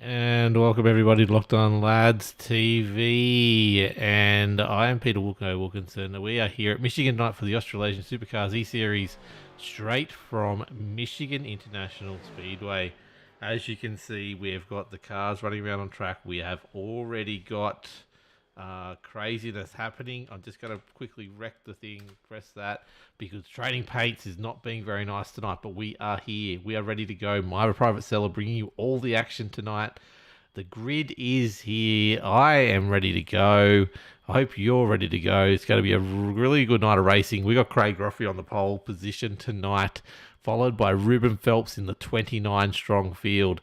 And welcome everybody to Locked On Lads TV. And I am Peter Wilkinson. We are here at Michigan tonight for the Australasian Supercars eSeries, straight from Michigan International Speedway. As you can see, we've got the cars running around on track. We have already got craziness happening. I'm just going to quickly wreck the thing, press that, because Trading Paints is not being very nice tonight, but we are here. We are ready to go. My private Cellar bringing you all the action tonight. The grid is here. I am ready to go. I hope you're ready to go. It's going to be a really good night of racing. We got Craig Roffey on the pole position tonight, followed by Ruben Phelps in the 29 strong field.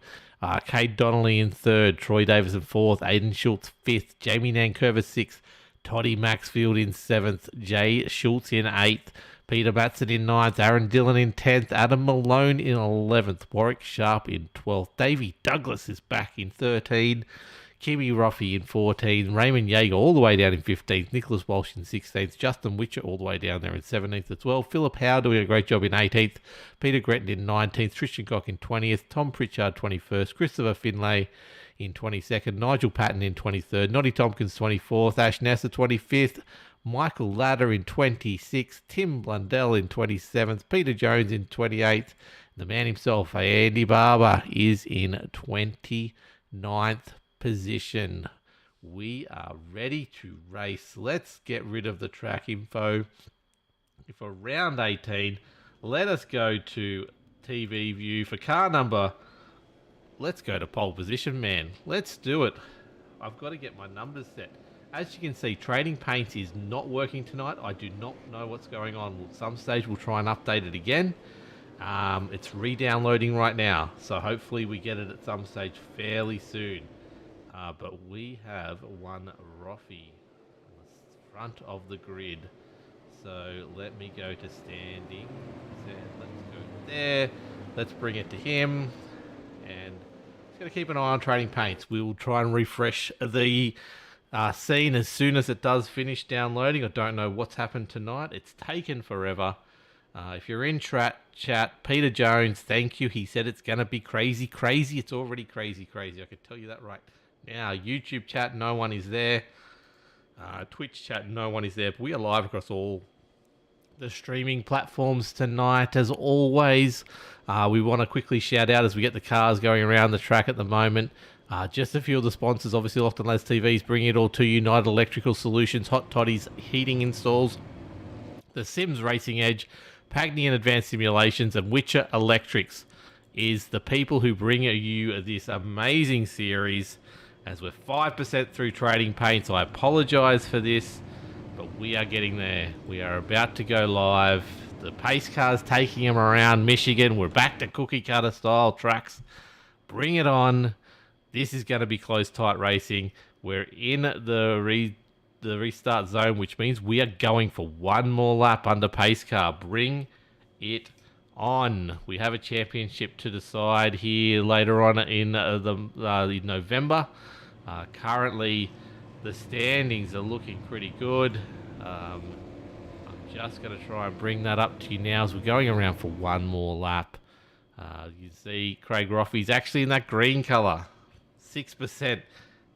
Cade Donnelly in third, Troy Davis in fourth, Aiden Schultz fifth, Jamie Nankervis sixth, Toddy Maxfield in seventh, Jay Schultz in eighth, Peter Matson in ninth, Aaron Dillon in 10th, Adam Malone in 11th, Warwick Sharp in 12th, Davey Douglas is back in 13th, Kimi Roffey in 14th, Raymond Yeager all the way down in 15th, Nicholas Walsh in 16th, Justin Witcher all the way down there in 17th as well, Philip Howe doing a great job in 18th, Peter Gretton in 19th, Tristan Cock in 20th, Tom Pritchard 21st, Christopher Finlay in 22nd, Nigel Patton in 23rd, Noddy Tompkins 24th, Ash Nasser 25th, Michael Ladder in 26th, Tim Blundell in 27th, Peter Jones in 28th, the man himself, Andy Barber, is in 29th position. We are ready to race. Let's get rid of the track info. For round 18, let us go to TV view for car number. Let's go to pole position, man. Let's do it. I've got to get my numbers set. As you can see, Trading Paints is not working tonight. I do not know what's going on. At some stage, we'll try and update it again. It's re-downloading right now, so hopefully we get it at some stage fairly soon. But we have one Roffey on the front of the grid. So let me go to standing. Let's go there. Let's bring it to him. And just going to keep an eye on Trading Paints. We will try and refresh the scene as soon as it does finish downloading. I don't know what's happened tonight. It's taken forever. If you're in chat, Peter Jones, thank you. He said it's going to be crazy. It's already crazy. I can tell you that right now. YouTube chat, no one is there. Twitch chat, no one is there. But we are live across all the streaming platforms tonight, as always. We want to quickly shout out as we get the cars going around the track at the moment. Just a few of the sponsors, obviously Locked On Lads TV is bringing it all to you. United Electrical Solutions, Hot Toddy's Heating Installs, The Sims Racing Edge, Pagny and Advanced Simulations, and Witcher Electrics is the people who bring you this amazing series. As we're 5% through Trading Paints, I apologise for this, but we are getting there. We are about to go live. The pace car's taking them around Michigan. We're back to cookie cutter style tracks. Bring it on. This is going to be close, tight racing. We're in the restart zone, which means we are going for one more lap under pace car. Bring it on. We have a championship to decide here later on in in November. Currently, the standings are looking pretty good. I'm just going to try and bring that up to you now as we're going around for one more lap. You see Craig Roffey's actually in that green colour. 6%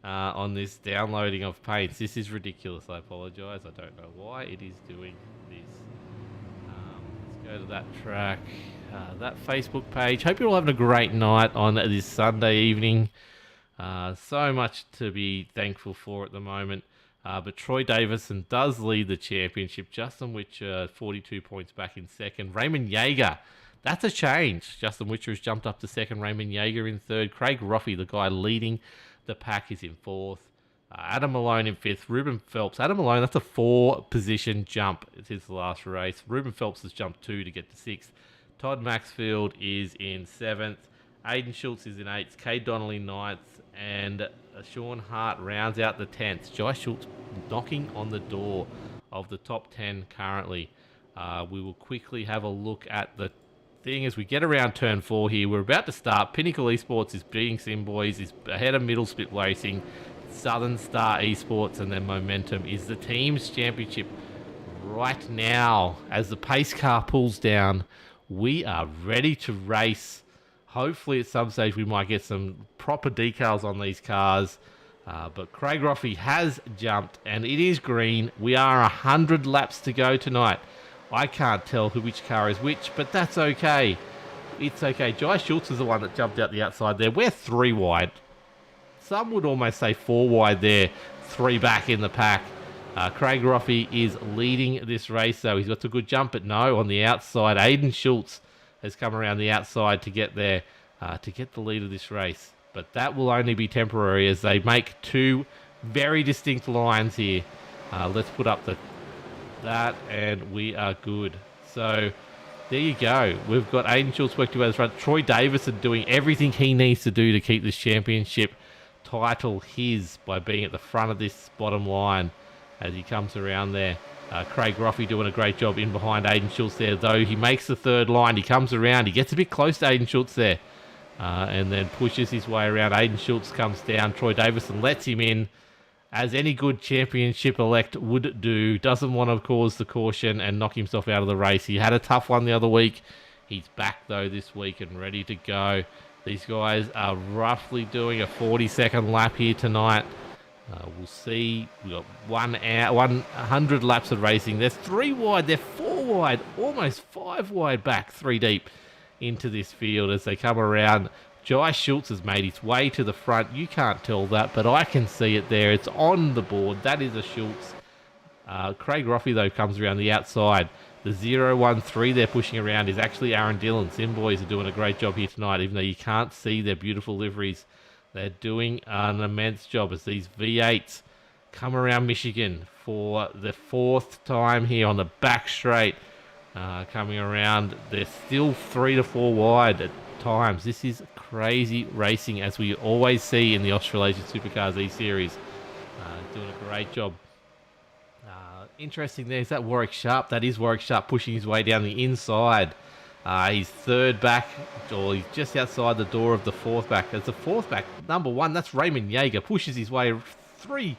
on this downloading of paints. This is ridiculous. I apologise. I don't know why it is doing this. Let's go to that track, that Facebook page. Hope you're all having a great night on this Sunday evening. So much to be thankful for at the moment. But Troy Davison does lead the championship. Justin Witcher, 42 points back in second. Raymond Yeager, that's a change. Justin Witcher has jumped up to second. Raymond Yeager in third. Craig Roffey, the guy leading the pack, is in fourth. Adam Malone in fifth. Ruben Phelps. Adam Malone, that's a 4-position jump. It's his last race. Ruben Phelps has jumped 2 to get to sixth. Todd Maxfield is in seventh. Aiden Schultz is in eighth. Cade Donnelly ninth. And Sean Hart rounds out the 10th. Jai Schultz knocking on the door of the top 10 currently. We will quickly have a look at the thing as we get around turn 4 here. We're about to start. Pinnacle Esports is beating Simboys, is ahead of Middle Split Racing. Southern Star Esports and then Momentum is the team's championship right now. As the pace car pulls down, we are ready to race. Hopefully at some stage we might get some proper decals on these cars. But Craig Roffey has jumped and it is green. We are 100 laps to go tonight. I can't tell which car is which, but that's okay. It's okay. Jai Schultz is the one that jumped out the outside there. We're 3 wide. Some would almost say 4 wide there. 3 back in the pack. Craig Roffey is leading this race, though. He's got a good jump, but no, on the outside. Aiden Schultz has come around the outside to get there, to get the lead of this race. But that will only be temporary as they make 2 very distinct lines here. Let's put up that, and we are good. So there you go. We've got Aiden Schultz working by the front. Troy Davison doing everything he needs to do to keep this championship title his by being at the front of this bottom line as he comes around there. Craig Roffey doing a great job in behind Aiden Schultz there, though he makes the 3rd line. He comes around. He gets a bit close to Aiden Schultz there and then pushes his way around. Aiden Schultz comes down. Troy Davison lets him in, as any good championship elect would do. Doesn't want to cause the caution and knock himself out of the race. He had a tough one the other week. He's back, though, this week and ready to go. These guys are roughly doing a 40-second lap here tonight. We'll see. We've got 100 laps of racing. They're 3 wide. They're 4 wide. Almost 5 wide back, 3 deep into this field as they come around. Jai Schultz has made his way to the front. You can't tell that, but I can see it there. It's on the board. That is a Schultz. Craig Roffey, though, comes around the outside. The 013 they're pushing around is actually Aaron Dillon. Sim boys are doing a great job here tonight, even though you can't see their beautiful liveries. They're doing an immense job as these V8s come around Michigan for the 4th time here on the back straight. Coming around, they're still 3 to 4 wide at times. This is crazy racing, as we always see in the Australasian Supercars eSeries. Doing a great job. Interesting there's that Warwick Sharp. That is Warwick Sharp pushing his way down the inside. He's 3rd back, or he's just outside the door of the 4th back. As the 4th back, number 1, that's Raymond Yeager, pushes his way 4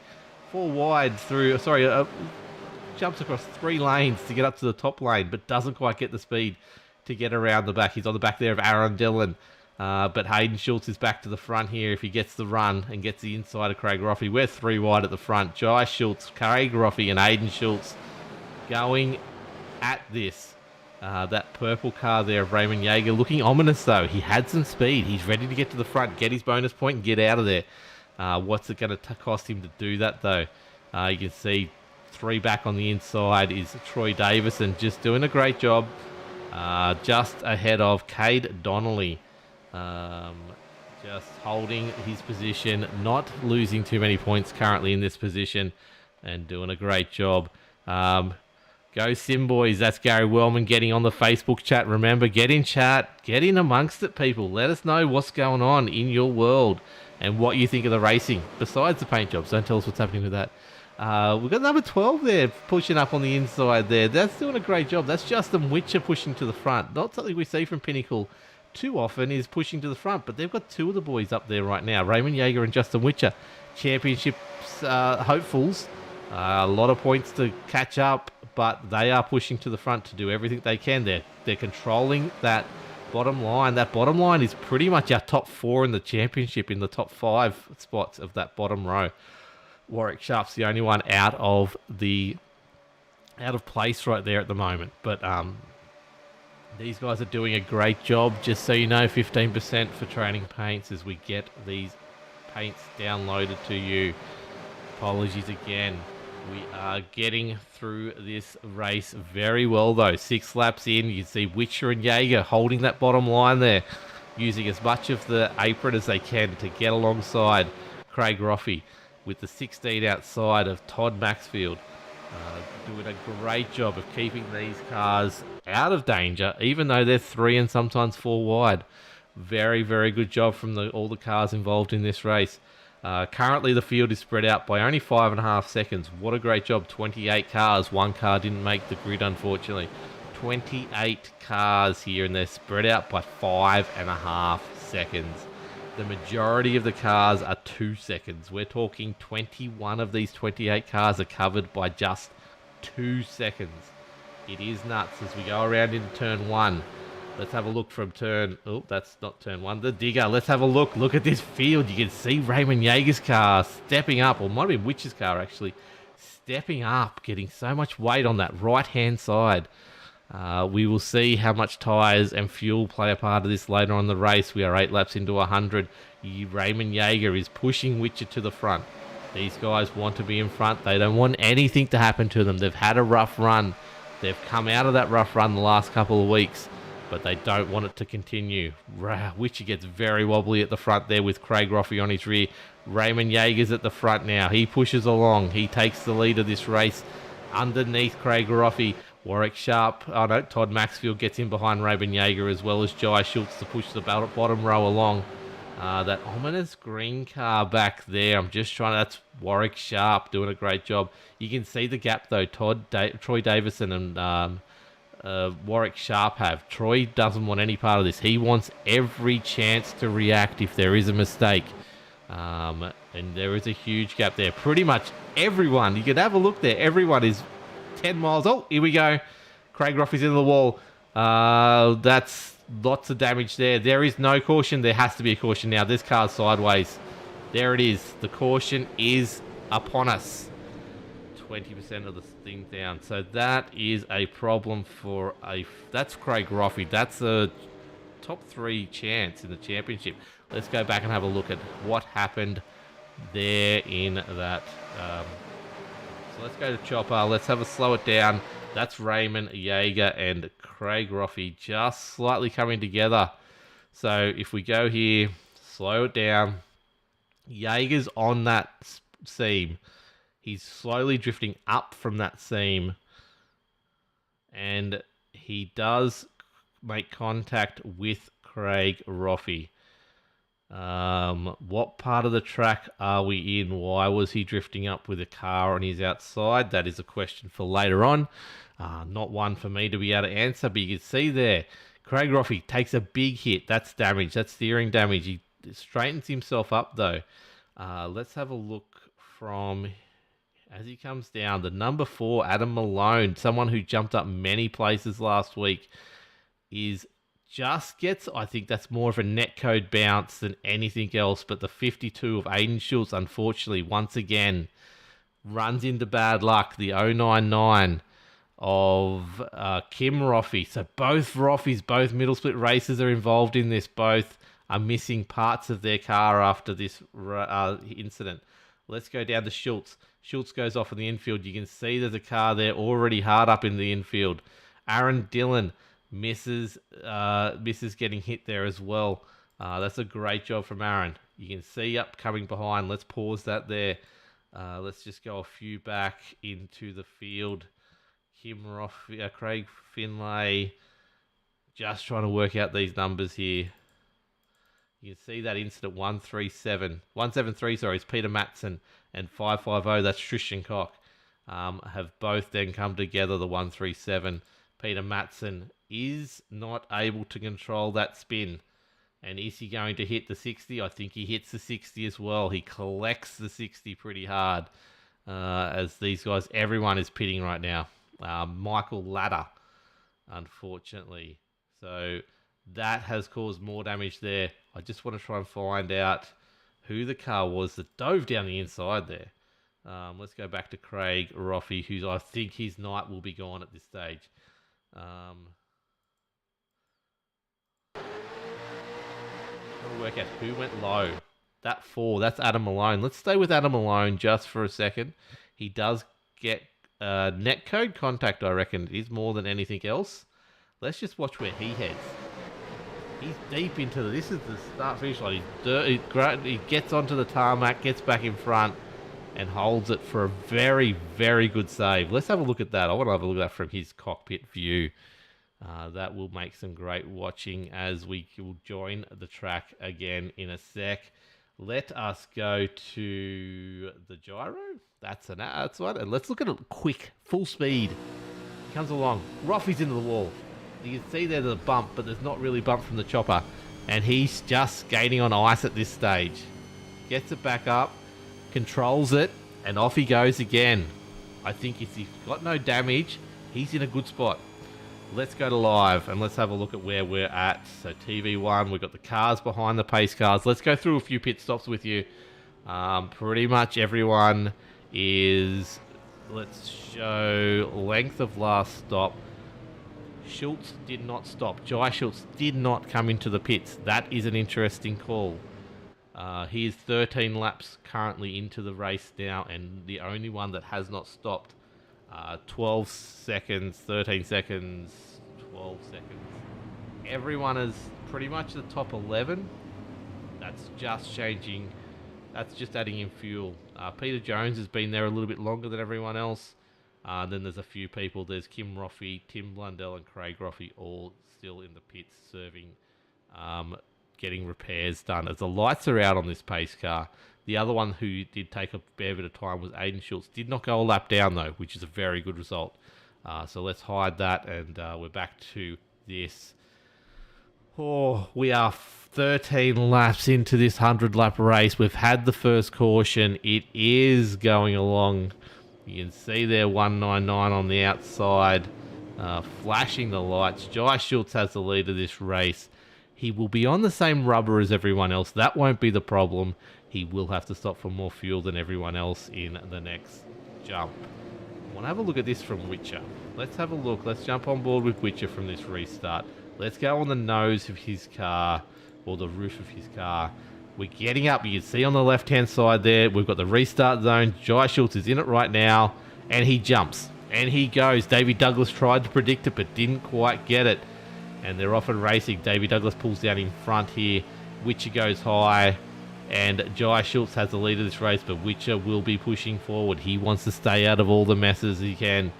wide through, jumps across 3 lanes to get up to the top lane, but doesn't quite get the speed to get around the back. He's on the back there of Aaron Dillon. But Hayden Schultz is back to the front here if he gets the run and gets the inside of Craig Roffey. We're 3 wide at the front. Jai Schultz, Craig Roffey and Hayden Schultz going at this. That purple car there of Raymond Yeager looking ominous, though. He had some speed. He's ready to get to the front, get his bonus point and get out of there. What's it going to cost him to do that, though? You can see 3 back on the inside is Troy Davison, just doing a great job. Just ahead of Cade Donnelly. Just holding his position, not losing too many points currently in this position, and doing a great job. Go Sim Boys, that's Gary Wellman getting on the Facebook chat. Remember, get in chat, get in amongst it, people. Let us know what's going on in your world and what you think of the racing, besides the paint jobs. Don't tell us what's happening with that. We've got number 12 there, pushing up on the inside there. That's doing a great job. That's Justin Witcher pushing to the front. Not something we see from Pinnacle too often, is pushing to the front, but they've got 2 of the boys up there right now, Raymond Yeager and Justin Witcher, championships hopefuls. A lot of points to catch up, but they are pushing to the front to do everything they can. They're controlling that bottom line. That bottom line is pretty much our top 4 in the championship, in the top 5 spots of that bottom row. Warwick Sharp's the only one out of place right there at the moment, but these guys are doing a great job. Just so you know, 15% for training paints as we get these paints downloaded to you. Apologies again. We are getting through this race very well, though. 6 laps in, you can see Witcher and Yeager holding that bottom line there, using as much of the apron as they can to get alongside Craig Roffey, with the 16 outside of Todd Maxfield. Doing a great job of keeping these cars out of danger, even though they're 3 and sometimes 4 wide. Very, very good job from all the cars involved in this race. Currently, the field is spread out by only 5.5 seconds. What a great job. 28 cars. 1 car didn't make the grid, unfortunately. 28 cars here, and they're spread out by 5.5 seconds. The majority of the cars are 2 seconds. We're talking 21 of these 28 cars are covered by just 2 seconds. It is nuts as we go around into turn 1. Let's have a look from turn... Oh, that's not turn 1. The digger. Let's have a look. Look at this field. You can see Raymond Yeager's car stepping up. Or might be Witch's car, actually. Stepping up. Getting so much weight on that right-hand side. We will see how much tyres and fuel play a part of this later on in the race. We are 8 laps into 100. Raymond Yeager is pushing Witcher to the front. These guys want to be in front. They don't want anything to happen to them. They've had a rough run. They've come out of that rough run the last couple of weeks, but they don't want it to continue. Witcher gets very wobbly at the front there with Craig Roffey on his rear. Raymond Yeager's at the front now. He pushes along. He takes the lead of this race underneath Craig Roffey. Warwick Sharp, Todd Maxfield gets in behind Raymond Yeager, as well as Jai Schultz to push the bottom row along. That ominous green car back there, I'm just trying to... That's Warwick Sharp doing a great job. You can see the gap, though. Troy Davison and Warwick Sharp have. Troy doesn't want any part of this. He wants every chance to react if there is a mistake. And there is a huge gap there. Pretty much everyone, you can have a look there, everyone is 10 miles. Oh, here we go. Craig Roffey's into the wall. That's lots of damage there. There is no caution. There has to be a caution now. This car's sideways. There it is. The caution is upon us. 20% of the thing down. So that is a problem for a... That's Craig Roffey. That's a top 3 chance in the championship. Let's go back and have a look at what happened there in that... So let's go to Chopper. Let's have a slow it down. That's Raymond Yeager and Craig Roffey just slightly coming together. So if we go here, slow it down. Yeager's on that seam. He's slowly drifting up from that seam. And he does make contact with Craig Roffey. What part of the track are we in? Why was he drifting up with a car on his outside? That is a question for later on. Not one for me to be able to answer, but you can see there, Craig Roffey takes a big hit. That's damage. That's steering damage. He straightens himself up, though. Let's have a look from... As he comes down, the number 4, Adam Malone, someone who jumped up many places last week, just gets, I think that's more of a netcode bounce than anything else, but the 52 of Aiden Schultz, unfortunately, once again, runs into bad luck. The 099 of Kim Roffey. So both Roffeys, both middle split races are involved in this. Both are missing parts of their car after this incident. Let's go down to Schultz. Schultz goes off in the infield. You can see there's a car there already hard up in the infield. Aaron Dillon misses getting hit there as well. That's a great job from Aaron. You can see up coming behind. Let's pause that there. Let's just go a few back into the field. Kim Roffey, Craig Finlay, just trying to work out these numbers here. You can see that incident 173, sorry, it's Peter Matson, and 550, that's Tristan Koch, have both then come together, the 137. Peter Matson is not able to control that spin. And is he going to hit the 60? I think he hits the 60 as well. He collects the 60 pretty hard. As these guys, everyone is pitting right now. Michael Ladder, unfortunately. So that has caused more damage there. I just want to try and find out who the car was that dove down the inside there. Let's go back to Craig Roffey, who I think his night will be gone at this stage. Trying to work out who went low. That 4, that's Adam Malone. Let's stay with Adam Malone just for a second. He does get netcode contact, I reckon, is more than anything else. Let's just watch where he heads. He's deep into this is the start-finish line. He gets onto the tarmac, gets back in front, and holds it for a very, very good save. Let's have a look at that. I want to have a look at that from his cockpit view. That will make some great watching as we will join the track again in a sec. Let us go to the gyro. That's one. And let's look at it quick, full speed. He comes along. Roffey's into the wall. You can see there's a bump, but there's not really bump from the chopper. And he's just skating on ice at this stage. Gets it back up, controls it, and off he goes again. I think if he's got no damage, he's in a good spot. let's go to live and let's have a look at where we're at. So TV1, we've got the cars behind the pace cars. Let's go through a few pit stops with you. Pretty much everyone is, let's show length of last stop. Schultz did not stop. Jai Schultz did not come into the pits. That is an interesting call. He is 13 laps currently into the race now, and the only one that has not stopped. 12 seconds, 13 seconds, 12 seconds. Everyone is pretty much the top 11. That's just changing. That's just adding in fuel. Peter Jones has been there a little bit longer than everyone else. Then there's a few people. There's Kim Roffey, Tim Blundell, and Craig Roffey all still in the pits serving, getting repairs done. As the lights are out on this pace car, the other one who did take a fair bit of time was Aiden Schultz. Did not go a lap down, though, which is a very good result. So let's hide that, and we're back to this. Oh, we are 13 laps into this 100-lap race. We've had the first caution. It is going along. You can see there 199 on the outside, flashing the lights. Jai Schultz has the lead of this race. He will be on the same rubber as everyone else. That won't be the problem. He will have to stop for more fuel than everyone else in the next jump. I want to have a look at this from Witcher. Let's have a look. Let's jump on board with Witcher from this restart. Let's go on the nose of his car, or the roof of his car. We're getting up. You can see on the left-hand side there, we've got the restart zone. Jai Schultz is in it right now, and he jumps. And he goes. Davey Douglas tried to predict it, but didn't quite get it. And they're off and racing. Davey Douglas pulls down in front here. Witcher goes high. And Jai Schultz has the lead of this race, but Witcher will be pushing forward. He wants to stay out of all the messes he can.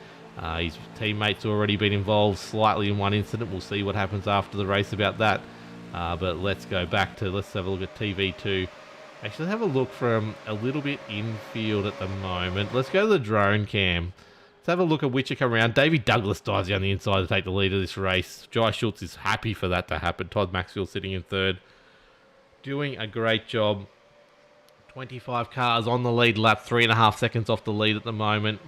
His teammates have already been involved slightly in one incident. We'll see what happens after the race about that. But let's go back to, let's have a look at TV2. Actually, let's have a look from a little bit infield at the moment. Let's go to the drone cam. Let's have a look at Witcher come around. Davey Douglas dives down the inside to take the lead of this race. Jai Schultz is happy for that to happen. Todd Maxfield sitting in third. Doing a great job. 25 cars on the lead lap. 3.5 seconds off the lead at the moment.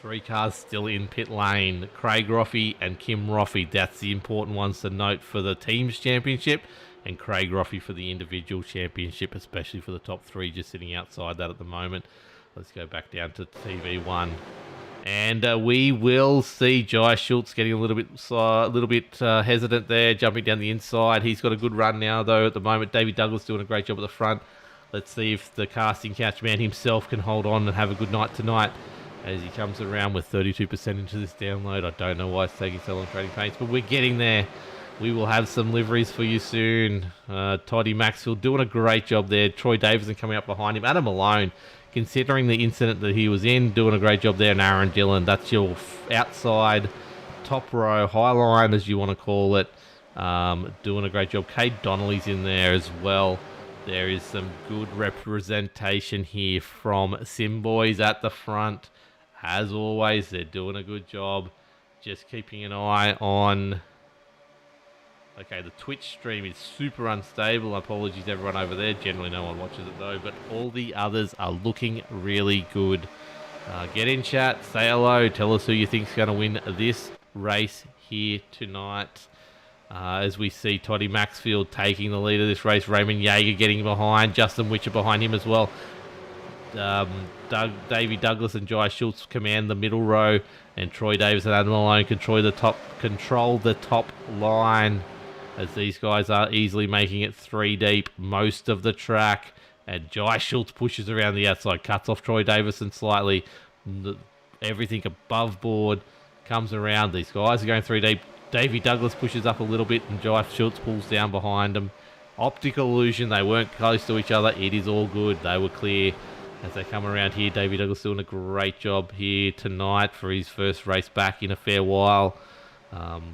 3 cars still in pit lane. Craig Roffey and Kim Roffey. That's the important ones to note for the team's championship. And Craig Roffey for the individual championship, especially for the top 3 just sitting outside that at the moment. Let's go back down to TV1. And we will see Jai Schultz getting a little bit hesitant there, jumping down the inside. He's got a good run now, though, at the moment. Davey Douglas doing a great job at the front. Let's see if the casting couch man himself can hold on and have a good night tonight as he comes around with 32% into this download. I don't know why it's taking so long trading paints, but we're getting there. We will have some liveries for you soon. Toddy Maxfield doing a great job there. Troy Davison coming up behind him. Adam Malone, considering the incident that he was in, doing a great job there. And Aaron Dillon, that's your outside top row, high line as you want to call it. Doing a great job. Kate Donnelly's in there as well. There is some good representation here from Sim Boys at the front. As always, they're doing a good job. Just keeping an eye on... Okay, the Twitch stream is super unstable. Apologies to everyone over there. Generally no one watches it though, but all the others are looking really good. Get in chat, say hello, tell us who you think's going to win this race here tonight. As we see Toddy Maxfield taking the lead of this race. Raymond Yeager getting behind. Justin Witcher behind him as well. Davey Douglas and Jai Schultz command the middle row. And Troy Davis and Adam Malone control the top line. As these guys are easily making it 3 deep most of the track. And Jai Schultz pushes around the outside. Cuts off Troy Davison slightly. Everything above board comes around. These guys are going 3 deep. Davey Douglas pushes up a little bit and Jai Schultz pulls down behind them. Optical illusion, they weren't close to each other. It is all good. They were clear as they come around here. Davey Douglas doing a great job here tonight for his first race back in a fair while.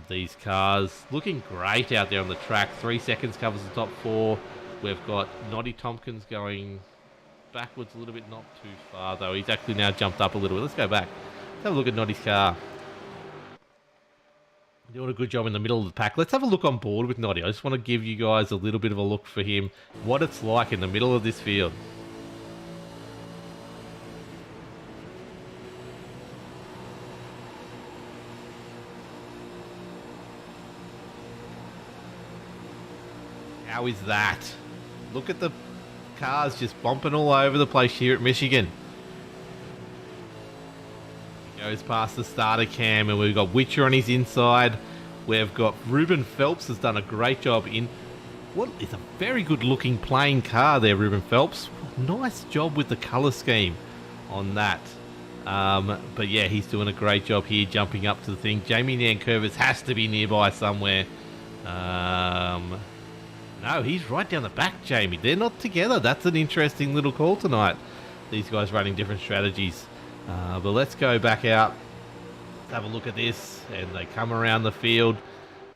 These cars looking great out there on the track. 3 seconds covers the top 4. We've got Noddy Tompkins going backwards a little bit, not too far though. He's actually now jumped up a little bit. Let's go back. Let's have a look at Noddy's car. Doing a good job in the middle of the pack. Let's have a look on board with Noddy. I just want to give you guys a little bit of a look for him, what it's like in the middle of this field. How is that? Look at the cars just bumping all over the place here at Michigan. He goes past the starter cam, and we've got Witcher on his inside. We've got Ruben Phelps has done a great job in what is a very good looking playing car there, Ruben Phelps. Nice job with the colour scheme on that. But yeah, he's doing a great job here jumping up to the thing. Jamie Nankervis has to be nearby somewhere. No, he's right down the back, Jamie. They're not together. That's an interesting little call tonight. These guys running different strategies. But let's go back out. Let's have a look at this. And they come around the field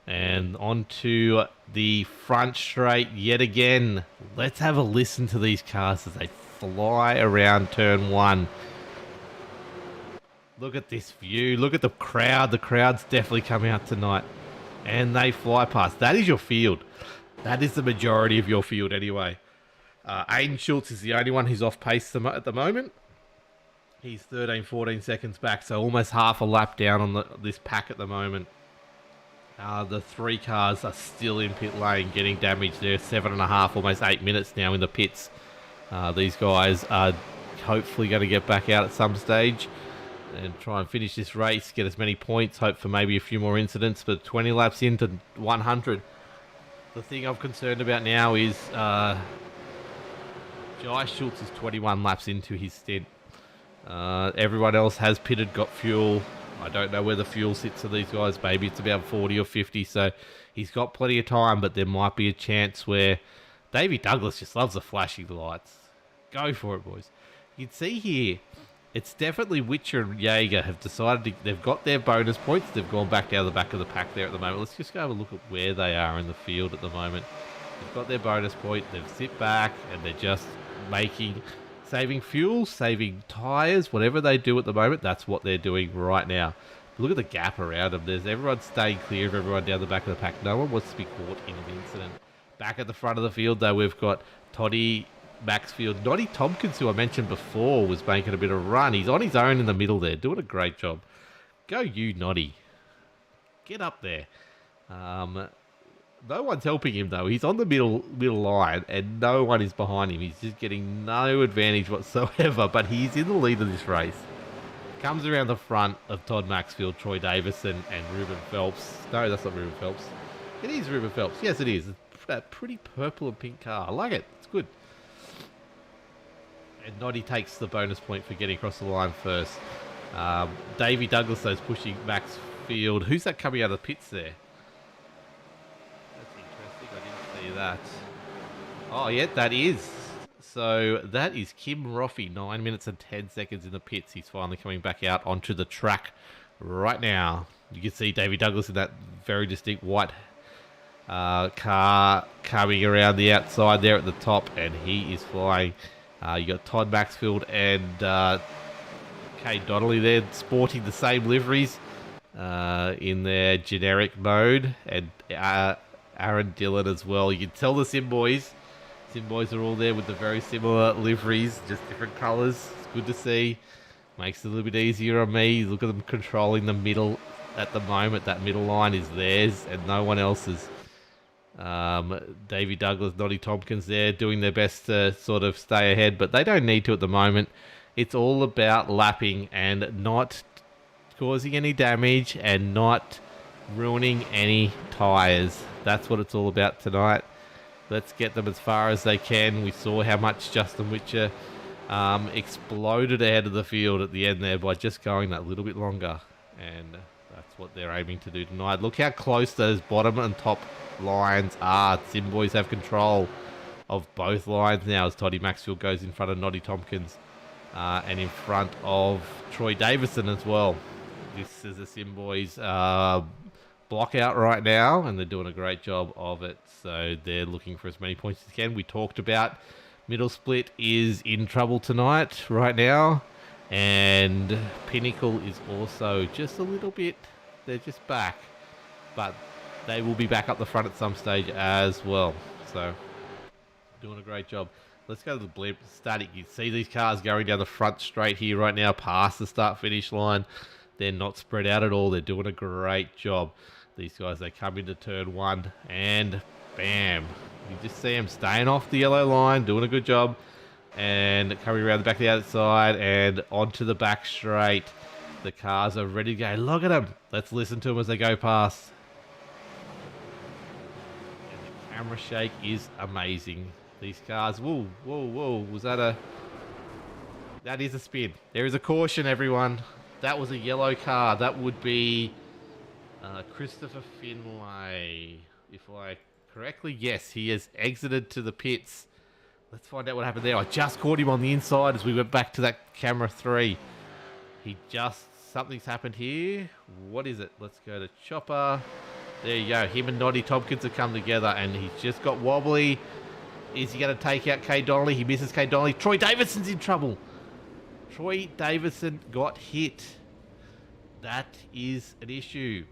and onto the front straight yet again. Let's have a listen to these cars as they fly around turn one. Look at this view. Look at the crowd. The crowd's definitely coming out tonight. And they fly past. That is your field. That is the majority of your field anyway. Aiden Schultz is the only one who's off pace at the moment. He's 13, 14 seconds back, so almost half a lap down on this pack at the moment. The three cars are still in pit lane getting damaged. They're 7.5, almost 8 minutes now in the pits. These guys are hopefully going to get back out at some stage and try and finish this race, get as many points, hope for maybe a few more incidents, but 20 laps into 100. The thing I'm concerned about now is Jai Schultz is 21 laps into his stint. Everyone else has pitted, got fuel. I don't know where the fuel sits for these guys. Maybe it's about 40 or 50, so he's got plenty of time, but there might be a chance where Davey Douglas just loves the flashing lights. Go for it, boys. You can see here, it's definitely Witcher and Jaeger have decided they've got their bonus points. They've gone back down the back of the pack there at the moment. Let's just go have a look at where they are in the field at the moment. They've got their bonus point. They've sit back and they're just saving fuel, saving tyres, whatever they do at the moment. That's what they're doing right now. Look at the gap around them. There's everyone staying clear of everyone down the back of the pack. No one wants to be caught in an incident. Back at the front of the field, though, we've got Toddy Maxfield. Noddy Tompkins, who I mentioned before, was making a bit of a run. He's on his own in the middle there, doing a great job. Go you, Noddy. Get up there. No one's helping him, though. He's on the middle line, and no one is behind him. He's just getting no advantage whatsoever, but he's in the lead of this race. Comes around the front of Todd Maxfield, Troy Davison, and Ruben Phelps. No, that's not Ruben Phelps. It is Ruben Phelps. Yes, it is. It's that pretty purple and pink car. I like it. It's good. And Noddy takes the bonus point for getting across the line first. Davey Douglas, though, is pushing Maxfield. Who's that coming out of the pits there? That's interesting. I didn't see that. Oh, yeah, that is. So that is Kim Roffey, 9 minutes and 10 seconds in the pits. He's finally coming back out onto the track right now. You can see Davey Douglas in that very distinct white car coming around the outside there at the top, and he is flying. You got Todd Maxfield and Kay Donnelly there sporting the same liveries in their generic mode, and Aaron Dillon as well. You can tell the Sim Boys are all there with the very similar liveries, just different colours. It's good to see. Makes it a little bit easier on me. Look at them controlling the middle at the moment. That middle line is theirs and no one else's. Davey Douglas, Noddy Tompkins there doing their best to sort of stay ahead, but they don't need to at the moment. It's all about lapping and not causing any damage and not ruining any tyres. That's what it's all about tonight. Let's get them as far as they can. We saw how much Justin Witcher exploded ahead of the field at the end there by just going that little bit longer. And that's what they're aiming to do tonight. Look how close those bottom and top lines are. Sim Boys have control of both lines now as Toddy Maxfield goes in front of Noddy Tompkins and in front of Troy Davison as well. This is the Sim Boys block out right now, and they're doing a great job of it. So they're looking for as many points as they can. We talked about Middle Split is in trouble tonight right now, and Pinnacle is also just a little bit, they're just back, but they will be back up the front at some stage as well. So doing a great job. Let's go to the blimp static. You see these cars going down the front straight here right now past the start finish line. They're not spread out at all. They're doing a great job. These guys, they come into turn one, and Bam. You just see him staying off the yellow line, doing a good job. And coming around the back of the outside and onto the back straight. The cars are ready to go. Look at them. Let's listen to them as they go past. And the camera shake is amazing. These cars, whoa, whoa, whoa. Was that a... That is a spin. There is a caution, everyone. That was a yellow car. That would be Christopher Finlay. If I correctly, yes, he has exited to the pits. Let's find out what happened there. I just caught him on the inside as we went back to that camera 3. Something's happened here. What is it? Let's go to Chopper. There you go. Him and Noddy Tompkins have come together and he's just got wobbly. Is he going to take out Kay Donnelly? He misses Kay Donnelly. Troy Davidson's in trouble. Troy Davidson got hit. That is an issue.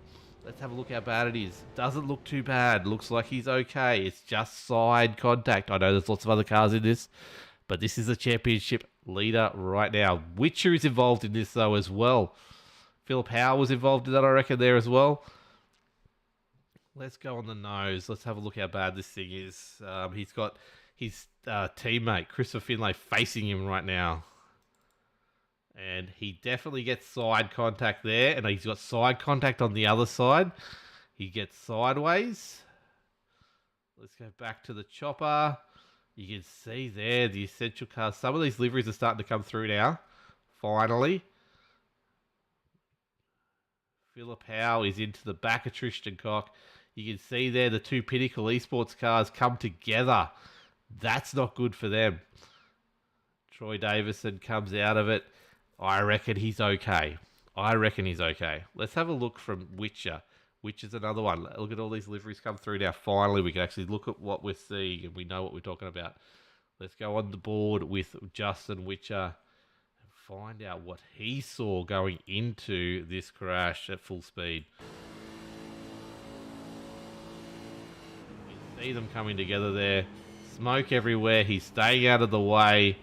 Let's have a look how bad it is. Doesn't look too bad. Looks like he's okay. It's just side contact. I know there's lots of other cars in this, but this is the championship leader right now. Witcher is involved in this though as well. Philip Howe was involved in that, I reckon, there as well. Let's go on the nose. Let's have a look how bad this thing is. He's got his teammate, Christopher Finlay, facing him right now. And he definitely gets side contact there. And he's got side contact on the other side. He gets sideways. Let's go back to the chopper. You can see there the essential cars. Some of these liveries are starting to come through now. Finally. Philip Howe is into the back of Tristan Cock. You can see there the two Pinnacle Esports cars come together. That's not good for them. Troy Davison comes out of it. I reckon he's okay. Let's have a look from Witcher. Witcher's another one. Look at all these liveries come through now. Finally, we can actually look at what we're seeing and we know what we're talking about. Let's go on the board with Justin Witcher and find out what he saw going into this crash at full speed. You can see them coming together there. Smoke everywhere. He's staying out of the way.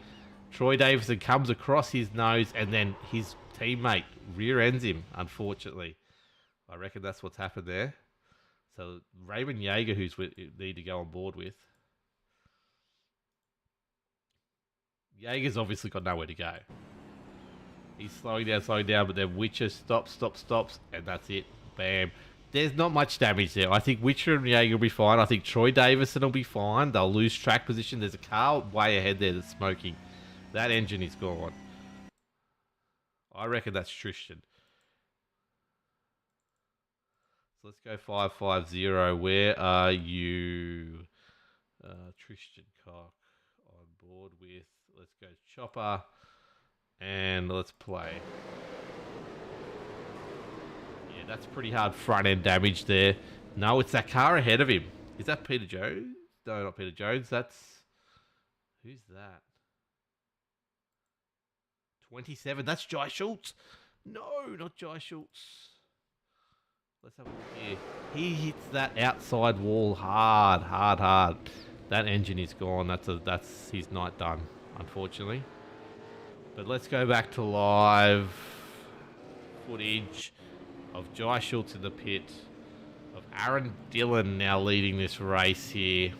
Troy Davison comes across his nose and then his teammate rear ends him, unfortunately. I reckon that's what's happened there. So Raymond Yeager, who's need to go on board with. Yeager's obviously got nowhere to go. He's slowing down, but then Witcher stops, and that's it. Bam. There's not much damage there. I think Witcher and Yeager will be fine. I think Troy Davison will be fine. They'll lose track position. There's a car way ahead there that's smoking. That engine is gone. I reckon that's Tristan. So let's go 550. Where are you? Tristan Cock on board with. Let's go Chopper. And let's play. Yeah, that's pretty hard front end damage there. No, it's that car ahead of him. Is that Peter Jones? No, not Peter Jones. That's... Who's that? 27. That's Jai Schultz. No, not Jai Schultz. Let's have a look here. He hits that outside wall hard. That engine is gone. That's his night done, unfortunately. But let's go back to live footage of Jai Schultz in the pit, of Aaron Dillon now leading this race here.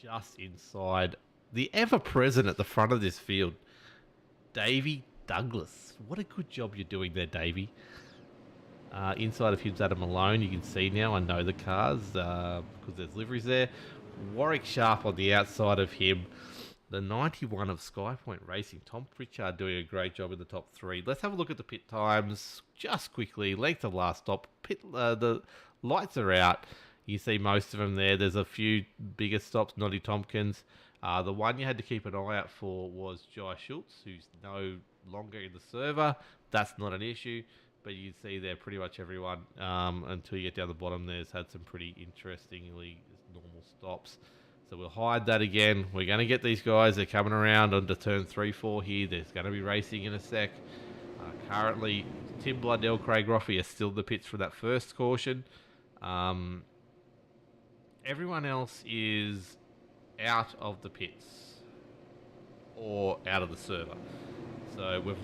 Just inside. The ever-present at the front of this field, Davey Douglas. What a good job you're doing there, Davey. Inside of him's Adam Malone. You can see now, I know the cars because there's liveries there. Warwick Sharp on the outside of him. The 91 of Skypoint Racing. Tom Pritchard doing a great job in the top 3. Let's have a look at the pit times just quickly. Length of last stop. The lights are out. You see most of them there. There's a few bigger stops. Noddy Tompkins. The one you had to keep an eye out for was Jai Schultz, who's no longer in the server. That's not an issue, but you can see there pretty much everyone, until you get down the bottom, there's had some pretty interestingly normal stops. So we'll hide that again. We're going to get these guys. They're coming around onto turn 3-4 here. There's going to be racing in a sec. Currently, Tim Blundell, Craig Roffey are still in the pits for that first caution. Everyone else is out of the pits or out of the server. So we've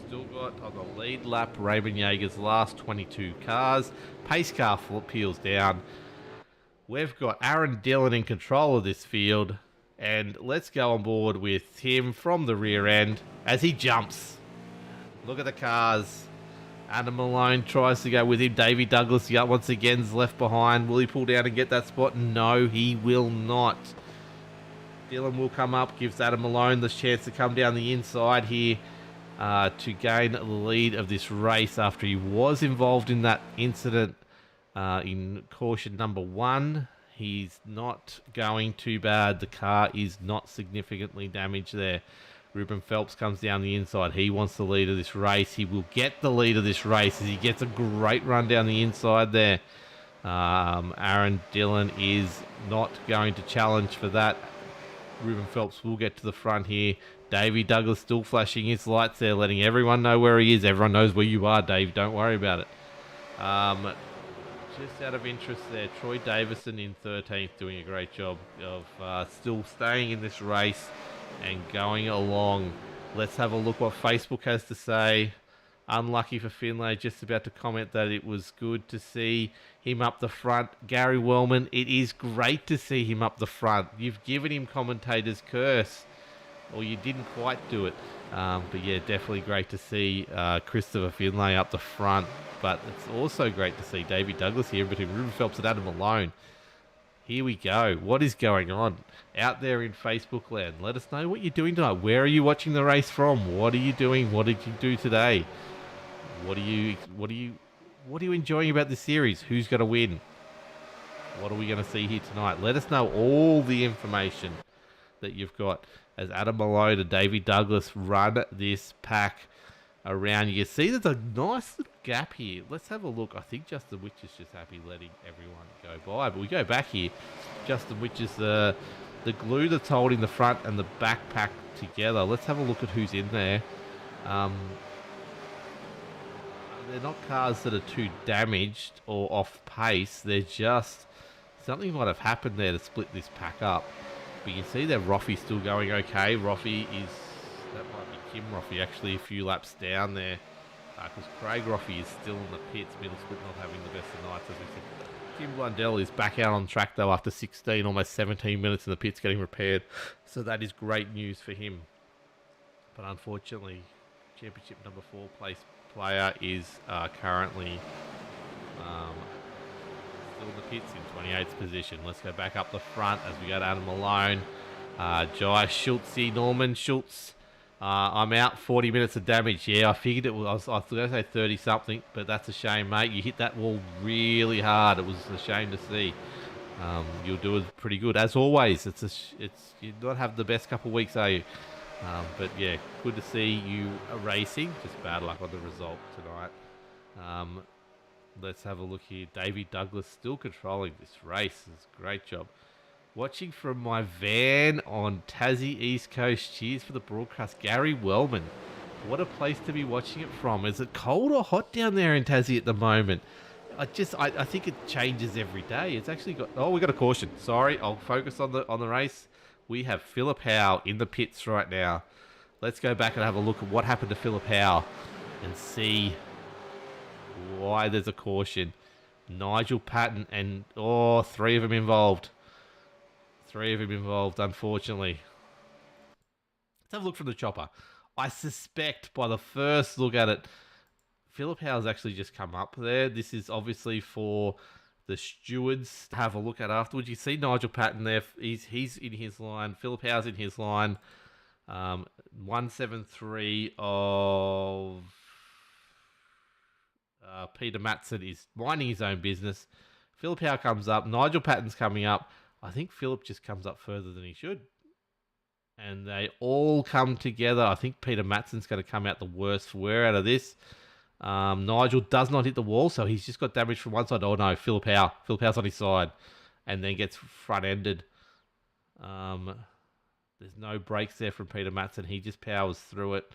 still got on the lead lap Raymond Yeager's last 22 cars. Pace car peels down. We've got Aaron Dillon in control of this field. And let's go on board with him from the rear end as he jumps. Look at the cars. Adam Malone tries to go with him. Davey Douglas once again is left behind. Will he pull down and get that spot? No, he will not. Dillon will come up, gives Adam Malone the chance to come down the inside here to gain the lead of this race after he was involved in that incident in caution number 1. He's not going too bad. The car is not significantly damaged there. Ruben Phelps comes down the inside. He wants the lead of this race. He will get the lead of this race as he gets a great run down the inside there. Aaron Dillon is not going to challenge for that. Ruben Phelps will get to the front here. Davey Douglas still flashing his lights there, letting everyone know where he is. Everyone knows where you are, Dave. Don't worry about it. Just out of interest there, Troy Davison in 13th doing a great job of still staying in this race and going along. Let's have a look what Facebook has to say. Unlucky for Finlay, just about to comment that it was good to see him up the front. Gary Wellman, it is great to see him up the front. You've given him commentator's curse, or you didn't quite do it. But yeah, definitely great to see Christopher Finlay up the front. But it's also great to see Davey Douglas here between Ruben Phelps and Adam Malone. Here we go. What is going on out there in Facebook land? Let us know what you're doing tonight. Where are you watching the race from? What are you doing? What did you do today? What are you enjoying about this series? Who's going to win? What are we going to see here tonight? Let us know all the information that you've got as Adam Malone and Davey Douglas run this pack around. You see there's a nice little gap here. Let's have a look. I think Justin Witch is just happy letting everyone go by. But we go back here. Justin Witch is the glue that's holding the front and the back pack together. Let's have a look at who's in there. They're not cars that are too damaged or off pace. They're just something might have happened there to split this pack up. But you can see that Roffey's still going okay. Roffey is, that might be Kim Roffey actually, a few laps down there. Because Craig Roffey is still in the pits, middle split not having the best of nights, as we said. Kim Blundell is back out on track though after 16, almost 17 minutes in the pits getting repaired. So that is great news for him. But unfortunately, championship number 4 place player is currently still in the pits in 28th position. Let's go back up the front as we go to Adam Malone. Jai Schultz, Norman Schultz. I'm out 40 minutes of damage. Yeah, I figured it was, I was going to say 30 something, but that's a shame, mate. You hit that wall really hard. It was a shame to see. You'll do it pretty good. As always, you not have the best couple of weeks, are you? But yeah, good to see you racing. Just bad luck on the result tonight. Let's have a look here. Davey Douglas still controlling this race. It's a great job. Watching from my van on Tassie East Coast. Cheers for the broadcast. Gary Wellman. What a place to be watching it from. Is it cold or hot down there in Tassie at the moment? I think it changes every day. It's actually got... Oh, we got a caution. Sorry, I'll focus on the race. We have Philip Howe in the pits right now. Let's go back and have a look at what happened to Philip Howe and see why there's a caution. Nigel Patton and... Oh, 3 of them involved. 3 of them involved, unfortunately. Let's have a look from the chopper. I suspect by the first look at it, Philip Howe's actually just come up there. This is obviously for the stewards to have a look at afterwards. You see Nigel Patton there. He's in his line. Philip Howe's in his line. 173 of Peter Matson is minding his own business. Philip Howe comes up. Nigel Patton's coming up. I think Philip just comes up further than he should. And they all come together. I think Peter Matson's going to come out the worst wear out of this. Nigel does not hit the wall, so he's just got damage from one side. Oh no, Philip Howe. Philip Howe's on his side. And then gets front-ended. There's no brakes there from Peter Matson. He just powers through it.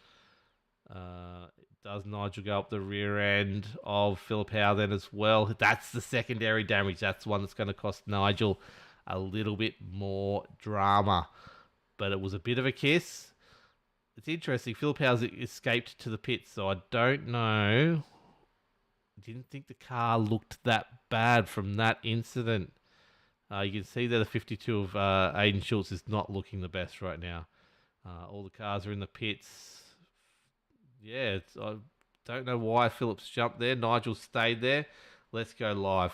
Does Nigel go up the rear end of Philip Howe then as well? That's the secondary damage. That's one that's going to cost Nigel a little bit more drama. But it was a bit of a kiss. It's interesting. Philip Howes escaped to the pits, so I don't know. Didn't think the car looked that bad from that incident. You can see that the 52 of Aiden Schultz is not looking the best right now. All the cars are in the pits. Yeah, I don't know why Phillips jumped there. Nigel stayed there. Let's go live.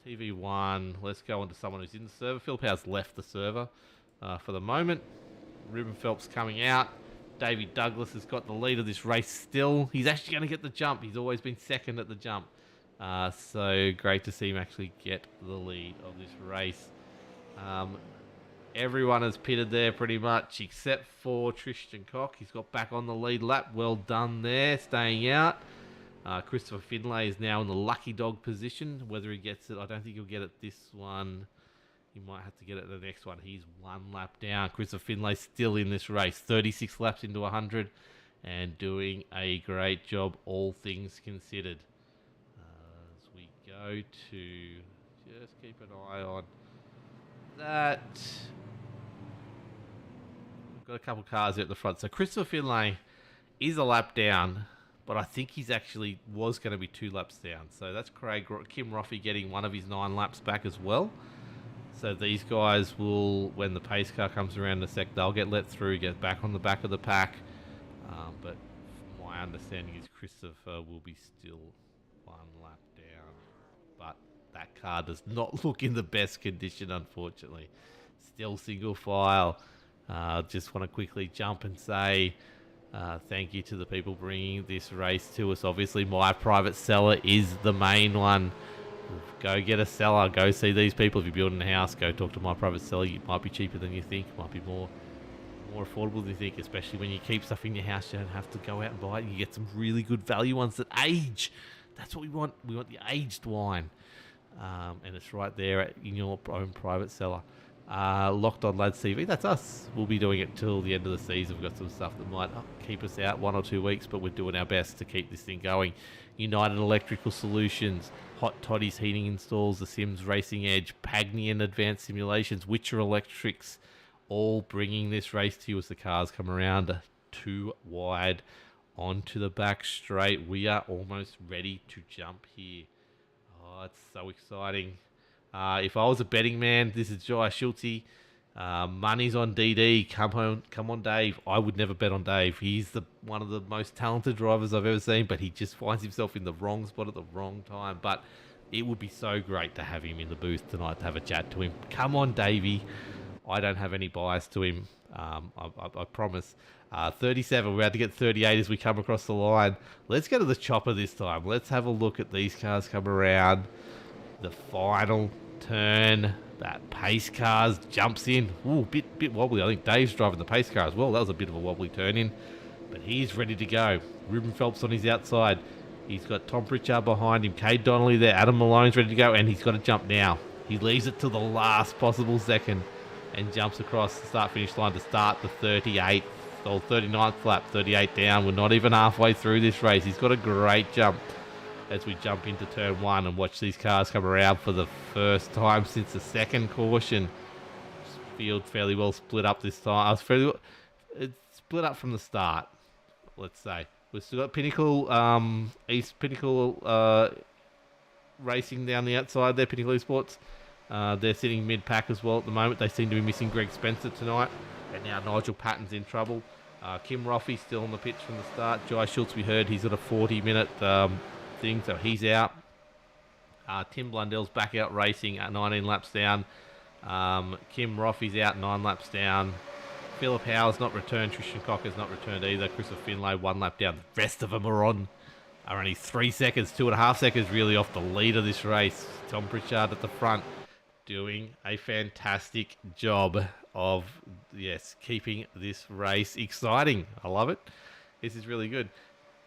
TV1. Let's go on to someone who's in the server. Philip Howes left the server for the moment. Ruben Phelps coming out. Davey Douglas has got the lead of this race still. He's actually going to get the jump. He's always been second at the jump. So great to see him actually get the lead of this race. Everyone has pitted there pretty much except for Tristan Cock. He's got back on the lead lap. Well done there, staying out. Christopher Finlay is now in the lucky dog position. Whether he gets it, I don't think he'll get it this one. He might have to get it the next one. He's one lap down. Christopher Finlay still in this race. 36 laps into 100 and doing a great job, all things considered. As we go to just keep an eye on that. We've got a couple cars here at the front. So Christopher Finlay is a lap down, but I think he's actually was going to be 2 laps down. So that's Kim Roffey getting one of his 9 laps back as well. So these guys will, when the pace car comes around in a sec, they'll get let through, get back on the back of the pack. But my understanding is Christopher will be still 1 lap down. But that car does not look in the best condition, unfortunately. Still single file. Just want to quickly jump and say thank you to the people bringing this race to us. Obviously, my private Cellar is the main one. Go get a Cellar. Go see these people. If you're building a house, go talk to my private Cellar. It might be cheaper than you think. It might be more affordable than you think, especially when you keep stuff in your house. You don't have to go out and buy it. You get some really good value ones that age. That's what we want. We want the aged wine. And it's right there in your own private Cellar. Locked On Lads TV, that's us. We'll be doing it till the end of the season. We've got some stuff that might keep us out 1 or 2 weeks, but we're doing our best to keep this thing going. United Electrical Solutions, Hot Toddy's Heating Installs, The Sims Racing Edge, Pagnian Advanced Simulations, Witcher Electrics, all bringing this race to you as the cars come around 2 wide onto the back straight. We are almost ready to jump here. Oh, it's so exciting. If I was a betting man, this is Jai Schulte. Money's on DD. Come on, Dave. I would never bet on Dave. He's one of the most talented drivers I've ever seen, but he just finds himself in the wrong spot at the wrong time. But it would be so great to have him in the booth tonight to have a chat to him. Come on, Davey. I don't have any bias to him. I promise. 37. We're about to get 38 as we come across the line. Let's go to the chopper this time. Let's have a look at these cars come around. The final turn, that pace car jumps in. Ooh, bit wobbly. I think Dave's driving the pace car as well. That was a bit of a wobbly turn in, but he's ready to go. Ruben Phelps on his outside. He's got Tom Pritchard behind him. Cade Donnelly there. Adam Malone's ready to go, and he's got to jump now. He leaves it to the last possible second and jumps across the start-finish line to start the 38th or 39th lap. 38 down. We're not even halfway through this race. He's got a great jump as we jump into turn 1 and watch these cars come around for the first time since the second caution. Field fairly well split up this time. It's split up from the start, let's say. We've still got Pinnacle, East Pinnacle racing down the outside there, Pinnacle Esports. They're sitting mid-pack as well at the moment. They seem to be missing Greg Spencer tonight. And now Nigel Patton's in trouble. Kim Roffey still on the pitch from the start. Jai Schultz, we heard, he's got a 40-minute thing, so he's out. Tim Blundell's back out racing at 19 laps down. Kim Roffey's out 9 laps down. Philip Howes not returned. Tristan Cock has not returned either. Christopher Finlay 1 lap down. The rest of them are only 3 seconds, 2.5 seconds really off the lead of this race. Tom Pritchard at the front doing a fantastic job of, keeping this race exciting. I love it. This is really good.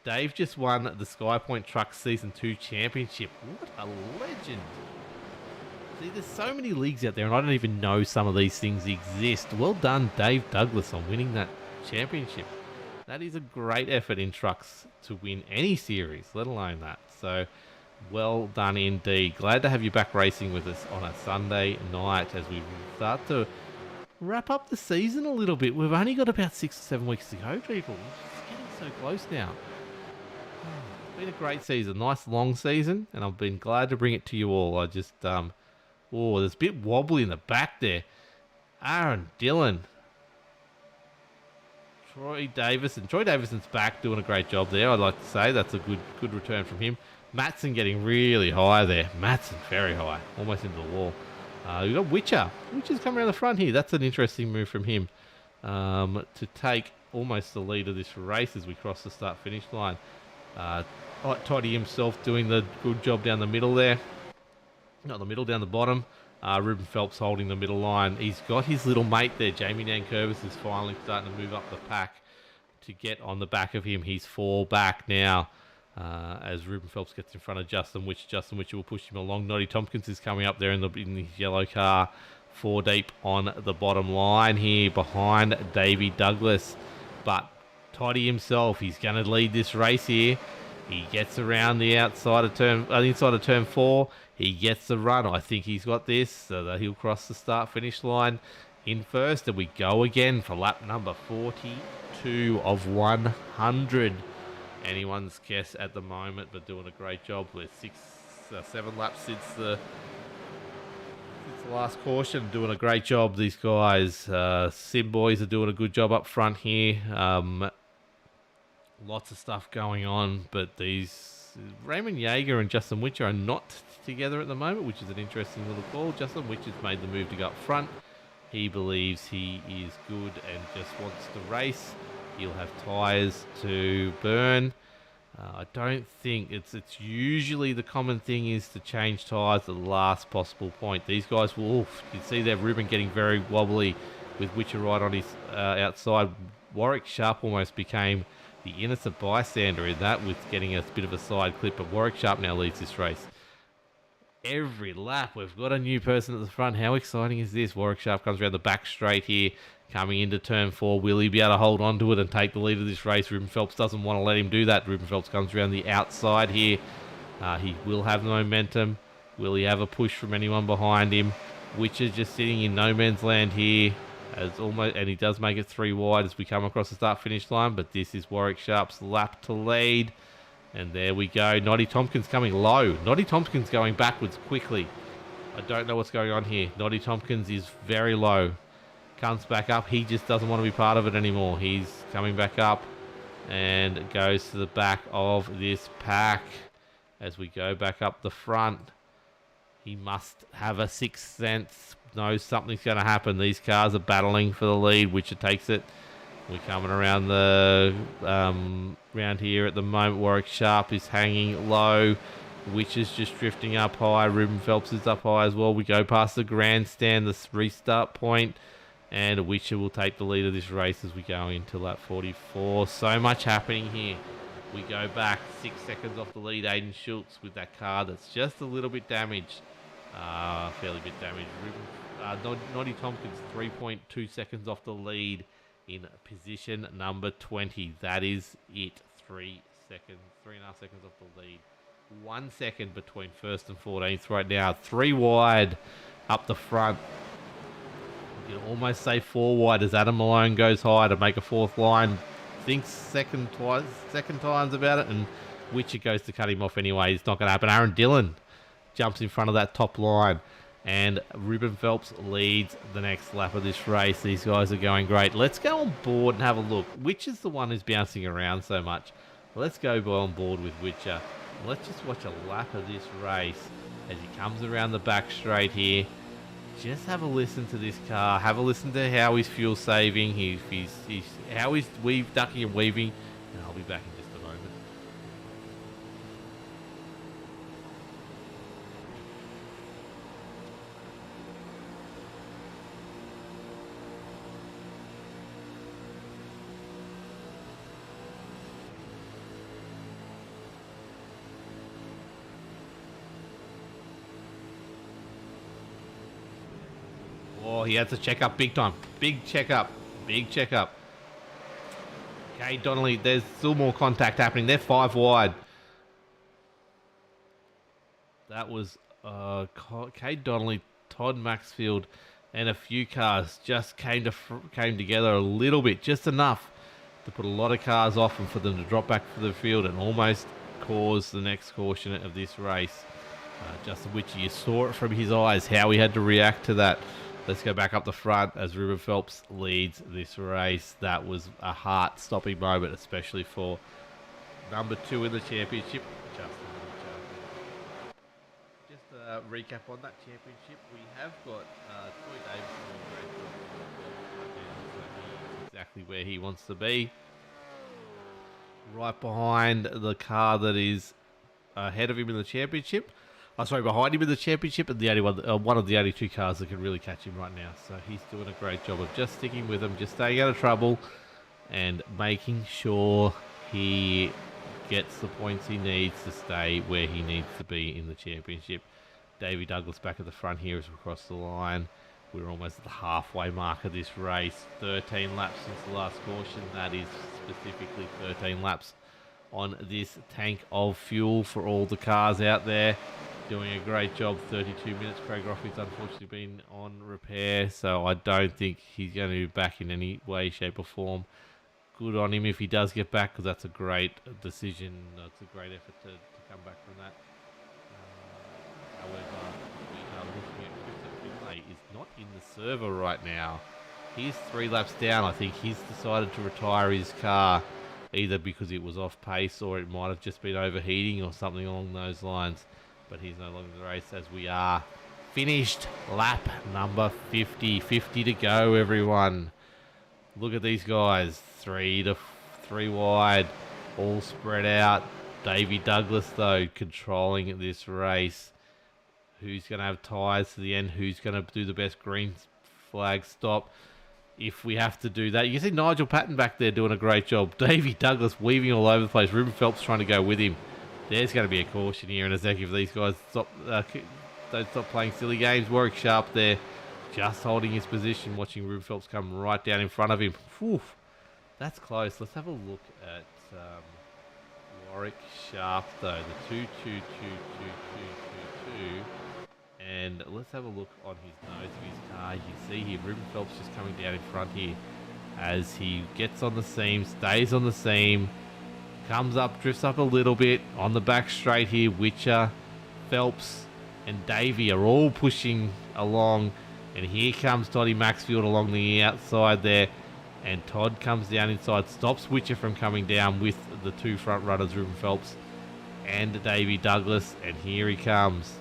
Dave just won the SkyPoint Trucks Season 2 Championship. What a legend. See, there's so many leagues out there, and I don't even know some of these things exist. Well done, Dave Douglas, on winning that championship. That is a great effort in trucks to win any series, let alone that. So, well done indeed. Glad to have you back racing with us on a Sunday night as we start to wrap up the season a little bit. We've only got about 6 or 7 weeks to go, people. It's getting so close now. It's been a great season, nice long season, and I've been glad to bring it to you all. I just, there's a bit wobbly in the back there. Aaron Dillon. Troy Davison's back, doing a great job there. I'd like to say that's a good return from him. Matson getting really high there. Matson very high, almost into the wall. We've got Witcher. Witcher's coming around the front here. That's an interesting move from him to take almost the lead of this race as we cross the start-finish line. Toddy himself doing the good job down the middle there. Not the middle, down the bottom. Ruben Phelps holding the middle line. He's got his little mate there. Jamie Nankervis is finally starting to move up the pack to get on the back of him. He's 4 back now as Ruben Phelps gets in front of Justin Witcher. Justin Witcher will push him along. Noddy Tompkins is coming up there in his yellow car. 4 deep on the bottom line here behind Davey Douglas. But Toddy himself, he's going to lead this race here. He gets around the inside of turn 4. He gets the run. I think he's got this, so that he'll cross the start-finish line in first. And we go again for lap number 42 of 100. Anyone's guess at the moment, but doing a great job. We're 7 laps since the last caution. Doing a great job, these guys. Sim boys are doing a good job up front here. Lots of stuff going on, but these Raymond Yeager and Justin Witcher are not together at the moment, which is an interesting little call. Justin Witcher's made the move to go up front. He believes he is good and just wants to race. He'll have tyres to burn. I don't think it's usually the common thing is to change tyres at the last possible point. These guys will, you can see there Ruben getting very wobbly with Witcher right on his outside. Warwick Sharp almost became the innocent bystander in that with getting a bit of a side clip, but Warwick Sharp now leads this race. Every lap we've got a new person at the front. How exciting is this? Warwick Sharp comes around the back straight here, coming into turn 4. Will he be able to hold on to it and take the lead of this race? Ruben Phelps doesn't want to let him do that. Ruben Phelps comes around the outside here. He will have the momentum. Will he have a push from anyone behind him? Witcher's just sitting in no man's land here. And he does make it 3 wide as we come across the start-finish line, but this is Warwick Sharp's lap to lead. And there we go. Noddy Tompkins coming low. Noddy Tompkins going backwards quickly. I don't know what's going on here. Noddy Tompkins is very low. Comes back up. He just doesn't want to be part of it anymore. He's coming back up and goes to the back of this pack as we go back up the front. He must have a sixth sense. Knows something's going to happen. These cars are battling for the lead. Witcher takes it. We're coming around the round here at the moment. Warwick Sharp is hanging low. Witcher's just drifting up high. Ruben Phelps is up high as well. We go past the grandstand, the restart point, and Witcher will take the lead of this race as we go into lap 44. So much happening here. We go back 6 seconds off the lead. Aiden Schultz with that car that's just a little bit damaged. Fairly bit damaged. Noddy Tompkins 3.2 seconds off the lead in position number 20. That is it. 3.5 seconds off the lead. 1 second between first and 14th right now. 3 wide up the front. You can almost say 4 wide as Adam Malone goes high to make a 4th line. Thinks second times about it, and Witcher goes to cut him off anyway. It's not going to happen. Aaron Dillon jumps in front of that top line, and Ruben Phelps leads the next lap of this race. These guys are going great. Let's go on board and have a look. Witcher's the one who's bouncing around so much. Let's go on board with Witcher. Let's just watch a lap of this race as he comes around the back straight here. Just have a listen to this car. Have a listen to how he's fuel saving. How he's ducking and weaving. And I'll be back in just a moment. Oh, he had to check up big time. Big checkup. Okay, Donnelly, there's still more contact happening. They're 5 wide. That was Cade Donnelly, Todd Maxfield, and a few cars just came together a little bit, just enough to put a lot of cars off and for them to drop back to the field and almost cause the next caution of this race. Justin Witcher, you saw it from his eyes, how he had to react to that. Let's go back up the front as Ruben Phelps leads this race. That was a heart-stopping moment, especially for number 2 in the championship, Justin Witcher. Just a recap on that championship, we have got Troy Davis doing he's exactly where he wants to be. Right behind the car that is ahead of him in the championship. Behind him in the championship, and the only one of the only 2 cars that can really catch him right now. So he's doing a great job of just sticking with him, just staying out of trouble, and making sure he gets the points he needs to stay where he needs to be in the championship. Davey Douglas back at the front here as we cross the line. We're almost at the halfway mark of this race. 13 laps since the last caution. That is specifically 13 laps on this tank of fuel for all the cars out there. Doing a great job, 32 minutes. Craig Roffey's unfortunately been on repair, so I don't think he's going to be back in any way, shape or form. Good on him if he does get back, because that's a great decision. It's a great effort to come back from that. However, we are looking at Christopher Finlay is not in the server right now. He's 3 laps down. I think he's decided to retire his car, either because it was off pace or it might have just been overheating or something along those lines. But he's no longer in the race as we are finished lap number 50. 50 to go, everyone. Look at these guys. 3 wide, all spread out. Davey Douglas, though, controlling this race. Who's going to have tyres to the end? Who's going to do the best green flag stop? If we have to do that. You can see Nigel Patton back there doing a great job. Davey Douglas weaving all over the place. Ruben Phelps trying to go with him. There's going to be a caution here in a sec if these guys don't stop playing silly games. Warwick Sharp there, just holding his position, watching Ruben Phelps come right down in front of him. Whew, that's close. Let's have a look at Warwick Sharp, though. The 2, 2, 2, 2, 2, 2, 2. And let's have a look on his nose of his car. You see here, Ruben Phelps just coming down in front here as he gets on the seam, stays on the seam. Comes up, drifts up a little bit on the back straight here. Witcher, Phelps, and Davey are all pushing along. And here comes Toddy Maxfield along the outside there. And Todd comes down inside, stops Witcher from coming down with the 2 front runners, Ruben Phelps and Davey Douglas. And here he comes.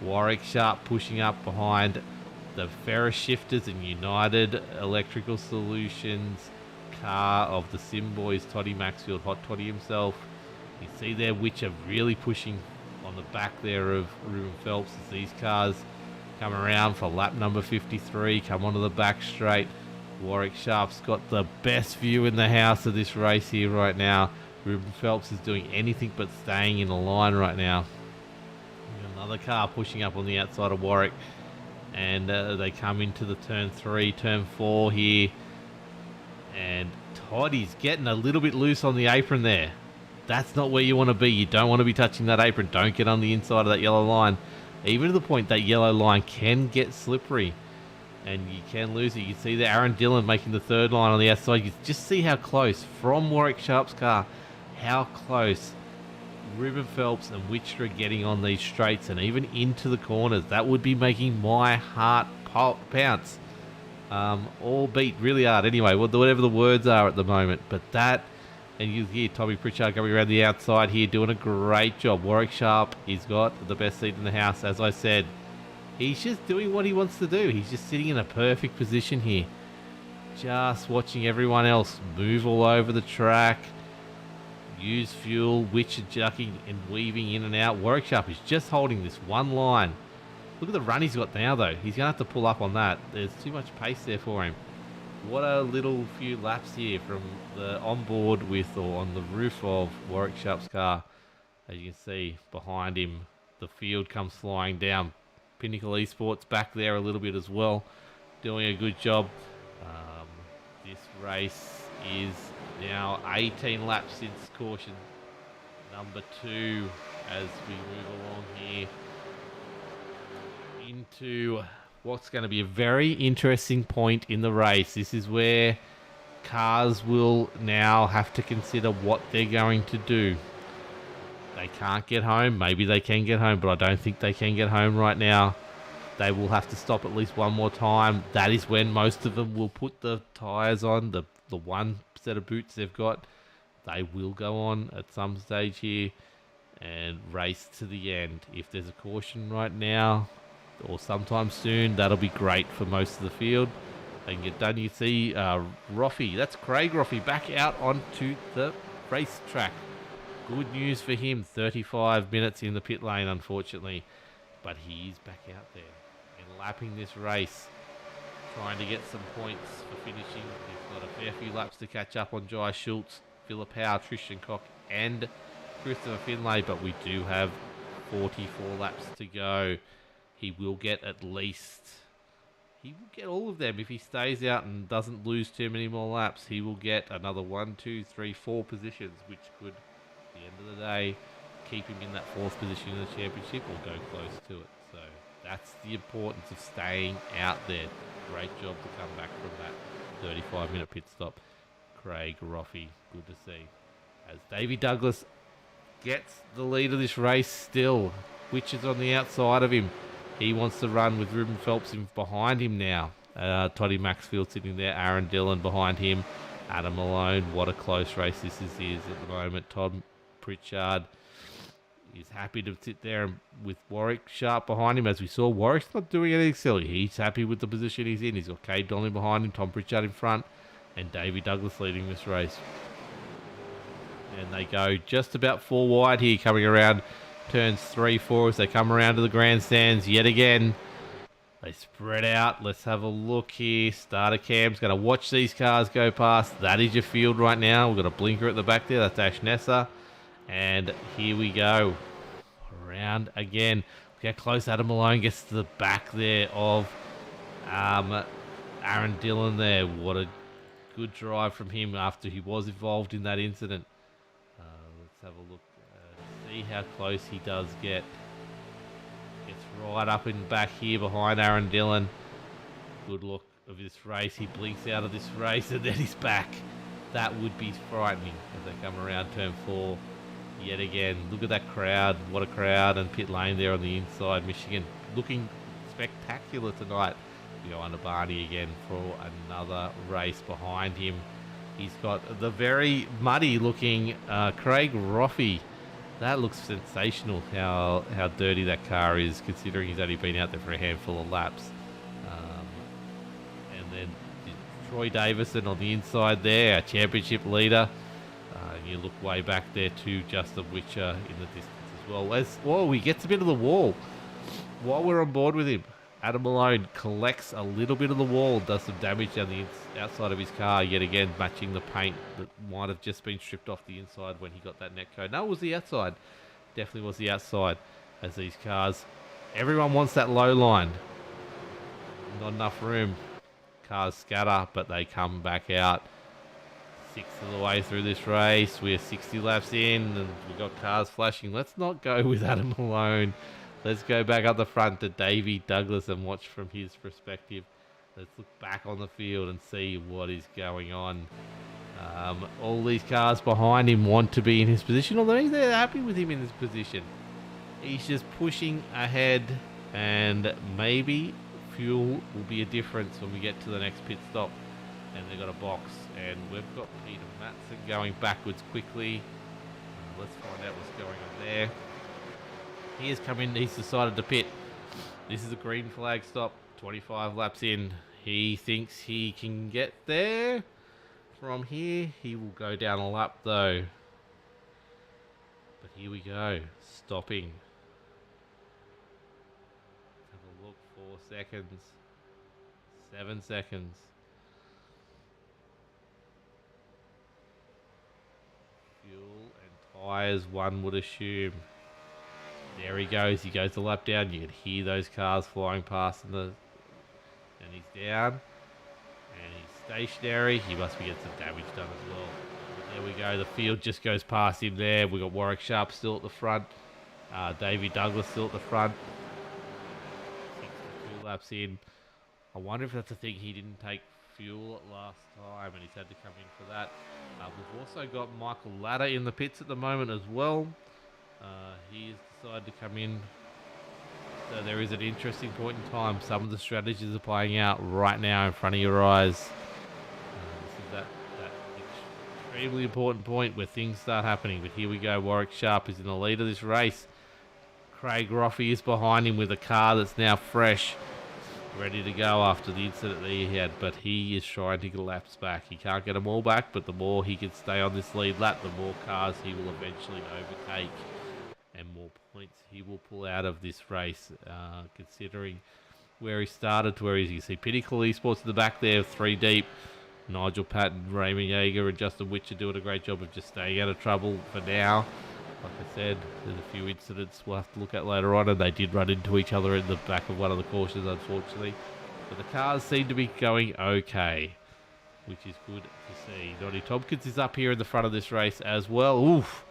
Warwick Sharp pushing up behind the Ferris Shifters and United Electrical Solutions car of the Sim Boys, Toddy Maxfield, Hot Toddy himself. You see there Witcher really pushing on the back there of Ruben Phelps as these cars come around for lap number 53, come onto the back straight. Warwick Sharp's got the best view in the house of this race here right now. Ruben Phelps is doing anything but staying in the line right now. Another car pushing up on the outside of Warwick, and they come into the turn 3, turn 4 here. And Toddy's getting a little bit loose on the apron there. That's not where you want to be. You don't want to be touching that apron. Don't get on the inside of that yellow line. Even to the point that yellow line can get slippery and you can lose it. You can see there Aaron Dillon making the 3rd line on the outside. You just see how close from Warwick Sharp's car, how close Ruben Phelps and Witcher are getting on these straights and even into the corners. That would be making my heart pounce. All beat really hard anyway, whatever the words are at the moment. But that, and you hear Tommy Pritchard coming around the outside here doing a great job. Warwick Sharp, he's got the best seat in the house. As I said, he's just doing what he wants to do. He's just sitting in a perfect position here. Just watching everyone else move all over the track. Use fuel, Witcher jucking and weaving in and out. Warwick Sharp is just holding this one line. Look at the run he's got now, though. He's going to have to pull up on that. There's too much pace there for him. What a little few laps here from the onboard with or on the roof of Warwick Sharp's car. As you can see behind him, the field comes flying down. Pinnacle Esports back there a little bit as well, doing a good job. This race is now 18 laps since caution number 2 as we move along here into what's going to be a very interesting point in the race. This is where cars will now have to consider what they're going to do. They can't get home. Maybe they can get home, but I don't think they can get home right now. They will have to stop at least one more time. That is when most of them will put the tyres on, the one set of boots they've got. They will go on at some stage here and race to the end. If there's a caution right now or sometime soon, that'll be great for most of the field. They can get done. You see Roffey, that's Craig Roffey, back out onto the racetrack. Good news for him. 35 minutes in the pit lane, unfortunately. But he's back out there and lapping this race, trying to get some points for finishing. He's got a fair few laps to catch up on Jai Schultz, Philip Howe, Tristan Koch, and Christopher Finlay. But we do have 44 laps to go. He will get at least... He will get all of them if he stays out and doesn't lose too many more laps. He will get another 1, 2, 3, 4 positions, which could, at the end of the day, keep him in that 4th position in the championship or go close to it. So that's the importance of staying out there. Great job to come back from that 35-minute pit stop. Craig Roffey, good to see. As Davey Douglas gets the lead of this race still, which is on the outside of him. He wants to run with Ruben Phelps behind him now. Toddy Maxfield sitting there. Aaron Dillon behind him. Adam Malone. What a close race this is at the moment. Tom Pritchard is happy to sit there with Warwick Sharp behind him. As we saw, Warwick's not doing anything silly. He's happy with the position he's in. He's got Cade Donnelly behind him, Tom Pritchard in front, and Davey Douglas leading this race. And they go just about 4 wide here, coming around turns 3, 4 as they come around to the grandstands yet again. They spread out. Let's have a look here. Starter cam's going to watch these cars go past. That is your field right now. We've got a blinker at the back there. That's Ash Nessa. And here we go. Around again. Look how close Adam Malone gets to the back there of Aaron Dillon there. What a good drive from him after he was involved in that incident. Let's have a look. See how close he does get. Gets right up in the back here behind Aaron Dillon. Good look of this race. He blinks out of this race and then he's back. That would be frightening as they come around turn 4 yet again. Look at that crowd. What a crowd. And pit lane there on the inside. Michigan looking spectacular tonight. We go under Barney again for another race behind him. He's got the very muddy looking Craig Roffey. That looks sensational, how dirty that car is, considering he's only been out there for a handful of laps. And then Troy Davison on the inside there, our championship leader. You look way back there to Justin Witcher in the distance as well. He gets a bit of the wall while we're on board with him. Adam Malone collects a little bit of the wall, does some damage down the outside of his car, yet again matching the paint that might have just been stripped off the inside when he got that net code. No, it was the outside. Definitely was the outside, as these cars, everyone wants that low line. Not enough room. Cars scatter, but they come back out. 6th of the way through this race. We're 60 laps in, and we've got cars flashing. Let's not go with Adam Malone. Let's go back up the front to Davey Douglas and watch from his perspective. Let's look back on the field and see what is going on. All these cars behind him want to be in his position, although they're happy with him in his position. He's just pushing ahead, and maybe fuel will be a difference when we get to the next pit stop. And they've got a box, and we've got Peter Matson going backwards quickly. Let's find out what's going on there. He has come in, he's decided to pit. This is a green flag stop, 25 laps in. He thinks he can get there. From here, he will go down a lap though. But here we go, stopping. Have a look, 4 seconds, 7 seconds. Fuel and tyres, one would assume. There he goes the lap down. You can hear those cars flying past and he's down. And he's stationary. He must be getting some damage done as well. But there we go. The field just goes past him there. We've got Warwick Sharp still at the front. Davey Douglas still at the front. 62 laps in. I wonder if that's a thing, he didn't take fuel last time and he's had to come in for that. We've also got Michael Ladder in the pits at the moment as well. He has decided to come in. So there is an interesting point in time. Some of the strategies are playing out right now in front of your eyes. This is that extremely important point where things start happening. But here we go. Warwick Sharp is in the lead of this race. Craig Roffey is behind him with a car that's now fresh, ready to go after the incident that he had. But he is trying to get laps back. He can't get them all back, but the more he can stay on this lead lap, the more cars he will eventually overtake and more points he will pull out of this race, considering where he started to where he is. You see Pinnacle Esports in the back there, 3 deep. Nigel Patton, Raymond Yeager and Justin Witcher doing a great job of just staying out of trouble for now. Like I said, there's a few incidents we'll have to look at later on, and they did run into each other in the back of one of the cautions, unfortunately. But the cars seem to be going okay, which is good to see. Noddy Tompkins is up here in the front of this race as well. Oof!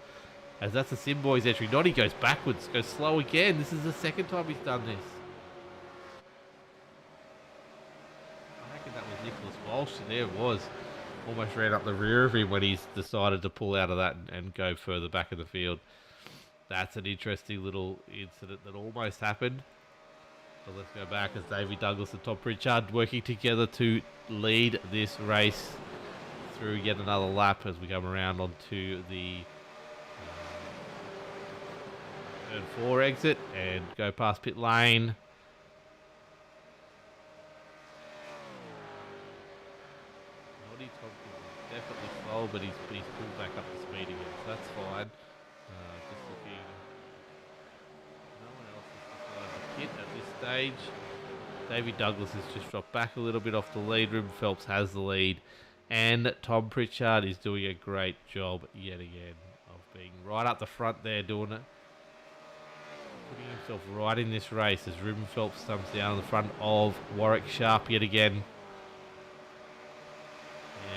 As that's a Sim Boys entry. Noddy goes backwards, goes slow again. This is the second time he's done this. I reckon that was Nicholas Walsh, and there it was. Almost ran up the rear of him when he's decided to pull out of that and go further back in the field. That's an interesting little incident that almost happened. But let's go back as Davey Douglas and Tom Pritchard working together to lead this race through yet another lap as we come around onto the turn 4 exit and go past pit lane. Noddy Tompkins is definitely slow, but he's pulled back up to speed again, so that's fine. Just looking, no one else has decided to pit at this stage. Davey Douglas has just dropped back a little bit off the lead. Ruben Phelps has the lead, and Tom Pritchard is doing a great job yet again of being right up the front there, doing it. Putting himself right in this race as Ruben Phelps comes down in the front of Warwick Sharp yet again.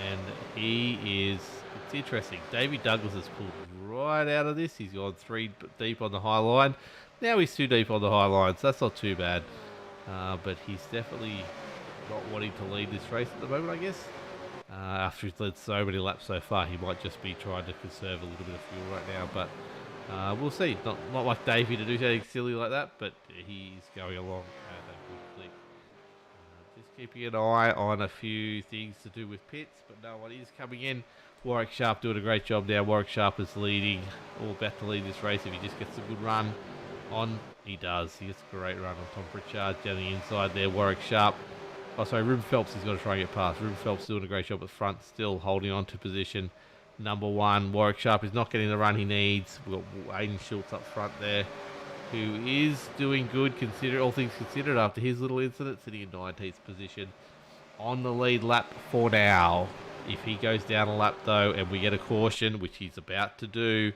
And he is, it's interesting, Davey Douglas has pulled right out of this. He's gone 3 deep on the high line. Now he's 2 deep on the high line, so that's not too bad. But he's definitely not wanting to lead this race at the moment, I guess. After he's led so many laps so far, he might just be trying to conserve a little bit of fuel right now, but we'll see. Not like Davey to do something silly like that, but he's going along at a good click. Just keeping an eye on a few things to do with pits, but no one is coming in. Warwick Sharp doing a great job now. Warwick Sharp is leading, or about to lead this race if he just gets a good run on. He does. He gets a great run on Tom Pritchard down the inside there. Warwick Sharp. Oh, sorry, Ruben Phelps, he's got to try and get past. Ruben Phelps doing a great job at front, still holding on to position. Number 1, Warwick Sharp is not getting the run he needs. We've got Aiden Schultz up front there, who is doing good, all things considered, after his little incident, sitting in 19th position on the lead lap for now. If he goes down a lap, though, and we get a caution, which he's about to do,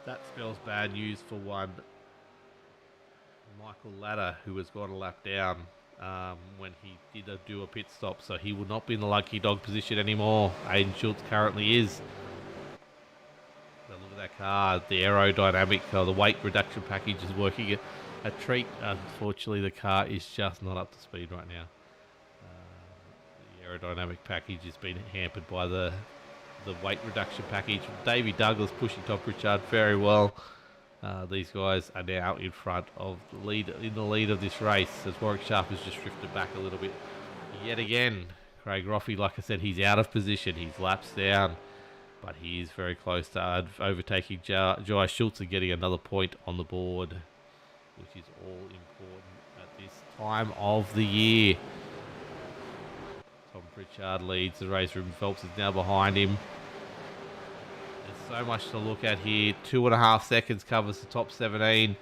that spells bad news for one Michael Ladder, who has gone a lap down when he did do a pit stop, so he will not be in the lucky dog position anymore. Aiden Schultz currently is. But look at that car, the aerodynamic, the weight reduction package is working a treat. Unfortunately, the car is just not up to speed right now. The aerodynamic package has been hampered by the weight reduction package. Davey Douglas pushing Tom Pritchard very well. These guys are now in front of the lead of this race as Warwick Sharp has just drifted back a little bit yet again. Craig Roffey, like I said, he's out of position. He's laps down, but he is very close to overtaking Jai Schultz and getting another point on the board, which is all important at this time of the year. Tom Pritchard leads the race. Ruben Phelps is now behind him. So much to look at here. 2.5 seconds covers the top 17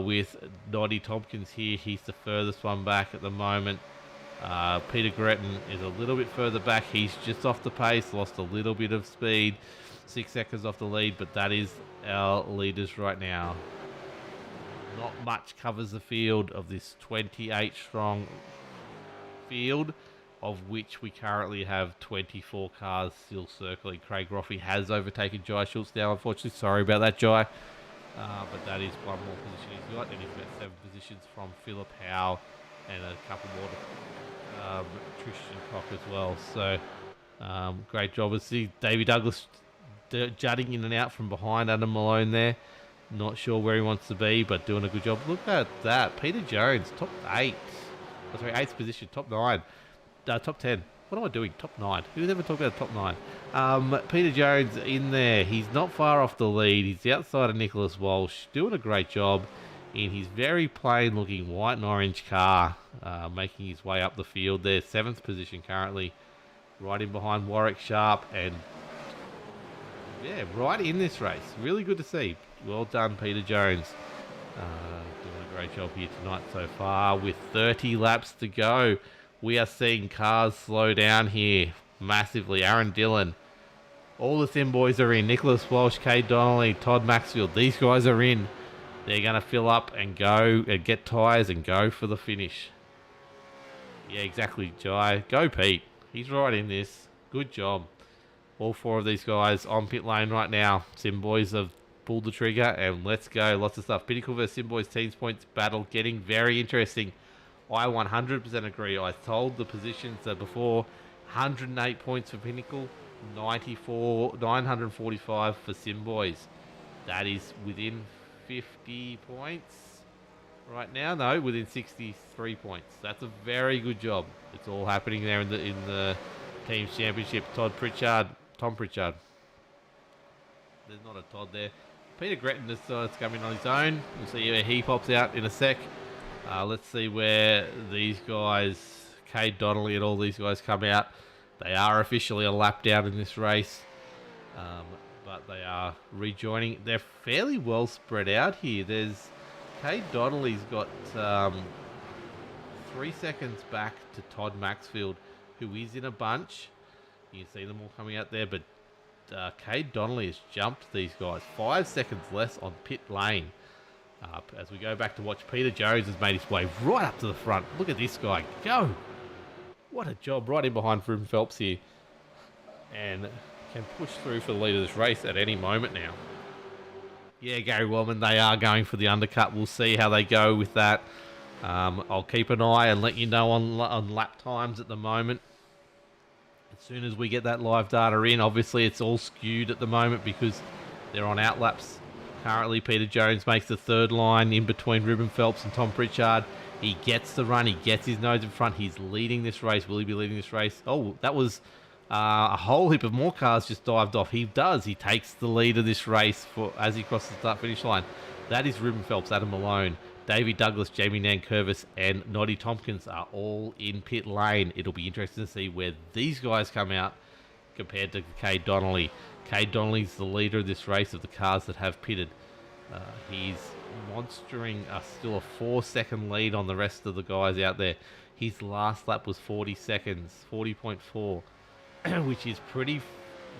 with Noddy Tompkins here. He's the furthest one back at the moment. Peter Gretton is a little bit further back. He's just off the pace, lost a little bit of speed. 6 seconds off the lead, but that is our leaders right now. Not much covers the field of this 28 strong field, of which we currently have 24 cars still circling. Craig Roffey has overtaken Jai Schultz now, unfortunately. Sorry about that, Jai. but that is one more position he's got, and he's got 7 positions from Philip Howe and a couple more to Tristan Cock as well. So great job. See Davey Douglas jutting in and out from behind Adam Malone there. Not sure where he wants to be, but doing a good job. Look at that. Peter Jones, top 8. Oh, sorry, 8th position, top 9. Top 10. What am I doing? Top 9. Who's ever talked about top 9? Peter Jones in there. He's not far off the lead. He's outside of Nicholas Walsh. Doing a great job in his very plain looking white and orange car. Making his way up the field there. 7th position currently. Right in behind Warwick Sharp. And yeah, right in this race. Really good to see. Well done, Peter Jones. Doing a great job here tonight so far. With 30 laps to go, we are seeing cars slow down here massively. Aaron Dillon. All the Sim boys are in. Nicholas Walsh, Cade Donnelly, Todd Maxfield. These guys are in. They're going to fill up and go and get tyres and go for the finish. Yeah, exactly, Jai. Go, Pete. He's right in this. Good job. All 4 of these guys on pit lane right now. Sim boys have pulled the trigger and let's go. Lots of stuff. Pinnacle versus Sim boys teams points battle getting very interesting. I 100% agree. I told the positions before. 108 points for Pinnacle, 945 for Sim boys. That is within 50 points right now. No, within 63 points. That's a very good job. It's all happening there in the team's championship. Tom Pritchard. There's not a Todd there. Peter Gretton decides to come in on his own. We'll see where he pops out in a sec. Let's see where these guys, Cade Donnelly and all these guys come out. They are officially a lap down in this race. But they are rejoining. They're fairly well spread out here. There's Cade Donnelly's got 3 seconds back to Todd Maxfield, who is in a bunch. You can see them all coming out there, but Cade Donnelly has jumped these guys. 5 seconds less on pit lane. As we go back to watch, Peter Jones has made his way right up to the front. Look at this guy go. What a job, right in behind Ruben Phelps here. And can push through for the lead of this race at any moment now. Yeah, Gary Wellman, they are going for the undercut. We'll see how they go with that. I'll keep an eye and let you know on lap times at the moment. As soon as we get that live data in, obviously it's all skewed at the moment because they're on outlaps. Currently, Peter Jones makes the 3rd line in between Ruben Phelps and Tom Pritchard. He gets the run. He gets his nose in front. He's leading this race. Will he be leading this race? Oh, that was a whole heap of more cars just dived off. He does. He takes the lead of this race as he crosses the start-finish line. That is Ruben Phelps, Adam Malone, Davey Douglas, Jamie Nankervis, and Noddy Tompkins are all in pit lane. It'll be interesting to see where these guys come out compared to Cade Donnelly. Cade Donnelly's the leader of this race of the cars that have pitted. He's monstering still a 4-second lead on the rest of the guys out there. His last lap was 40 seconds, 40.4, which is pretty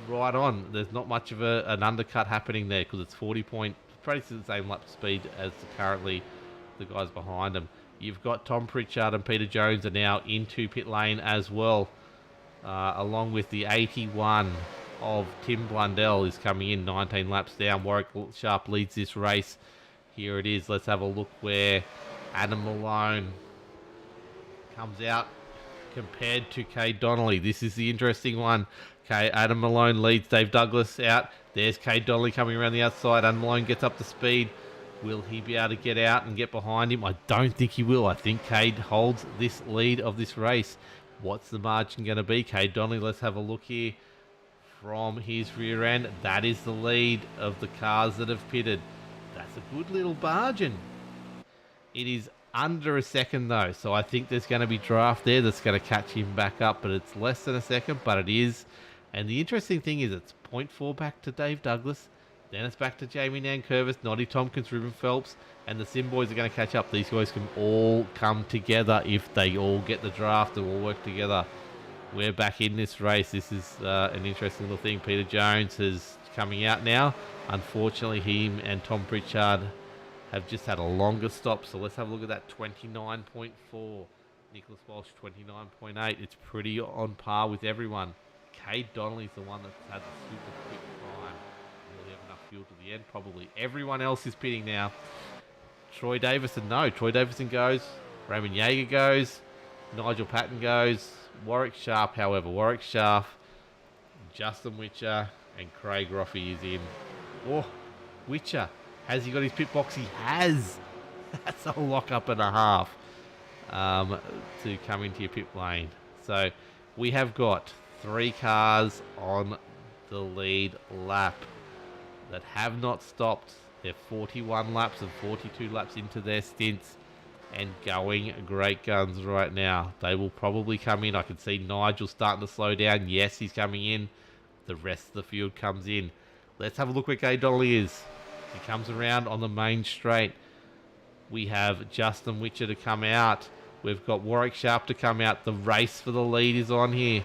right on. There's not much of an undercut happening there because it's 40 point, pretty the same lap speed as currently the guys behind him. You've got Tom Pritchard and Peter Jones are now into pit lane as well, along with the 81 of Tim Blundell is coming in 19 laps down. Warwick Sharp leads this race. Here it is. Let's have a look where Adam Malone comes out compared to Cade Donnelly. This is the interesting one. Adam Malone leads Dave Douglas out. There's Cade Donnelly coming around the outside. Adam Malone gets up to speed. Will he be able to get out and get behind him? I don't think he will. I think Cade holds this lead of this race. What's the margin going to be? Cade Donnelly, let's have a look here. From his rear end, that is the lead of the cars that have pitted. That's a good little margin. It is under a second though, so I think there's going to be draft there that's going to catch him back up, but it's less than a second, but it is. And the interesting thing is it's 0.4 back to Dave Douglas, then it's back to Jamie Nankervis, Noddy Tompkins, Ruben Phelps, and the Sim boys are going to catch up. These guys can all come together if they all get the draft and all work together. We're back in this race. This is an interesting little thing. Peter Jones is coming out now. Unfortunately, him and Tom Pritchard have just had a longer stop. So let's have a look at that 29.4. Nicholas Walsh 29.8. It's pretty on par with everyone. Cade Donnelly's the one that's had the super quick time. Will he have enough field to the end. Probably everyone else is pitting now. Troy Davison, no. Troy Davison goes. Raymond Yeager goes. Nigel Patton goes. Warwick Sharp, however. Warwick Sharp, Justin Witcher, and Craig Roffey is in. Oh, Witcher. Has he got his pit box? He has. That's a lock-up and a half to come into your pit lane. So we have got 3 cars on the lead lap that have not stopped. They're 41 laps and 42 laps into their stints and going great guns right now. They will probably come in. I can see Nigel starting to slow down. Yes, he's coming in. The rest of the field comes in. Let's have a look where Kay Donnelly is. He comes around on the main straight. We have Justin Witcher to come out. We've got Warwick Sharp to come out. The race for the lead is on here.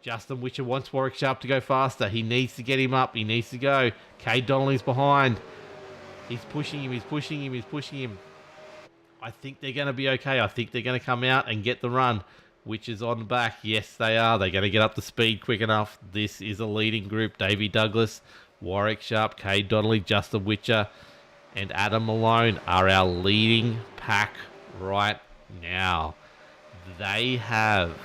Justin Witcher wants Warwick Sharp to go faster. He needs to get him up. He needs to go. Kay Donnelly's behind. He's pushing him. He's pushing him. He's pushing him. I think they're going to be okay. I think they're going to come out and get the run, which is on the back. Yes, they are. They're going to get up to speed quick enough. This is a leading group. Davey Douglas, Warwick Sharp, Kay Donnelly, Justin Witcher, and Adam Malone are our leading pack right now. They have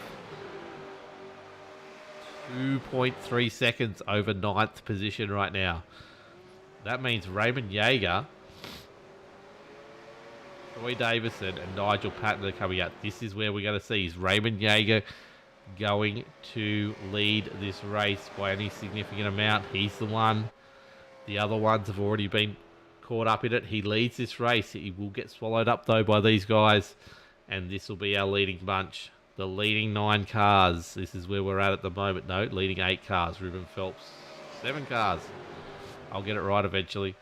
2.3 seconds over 9th position right now. That means Raymond Yeager, Troy Davison, and Nigel Patton are coming out. This is where we're going to see, is Raymond Yeager going to lead this race by any significant amount? He's the one. The other ones have already been caught up in it. He leads this race. He will get swallowed up, though, by these guys, and this will be our leading bunch. The leading 9 cars. This is where we're at the moment. No, leading 8 cars. Ruben Phelps, 7 cars. I'll get it right eventually.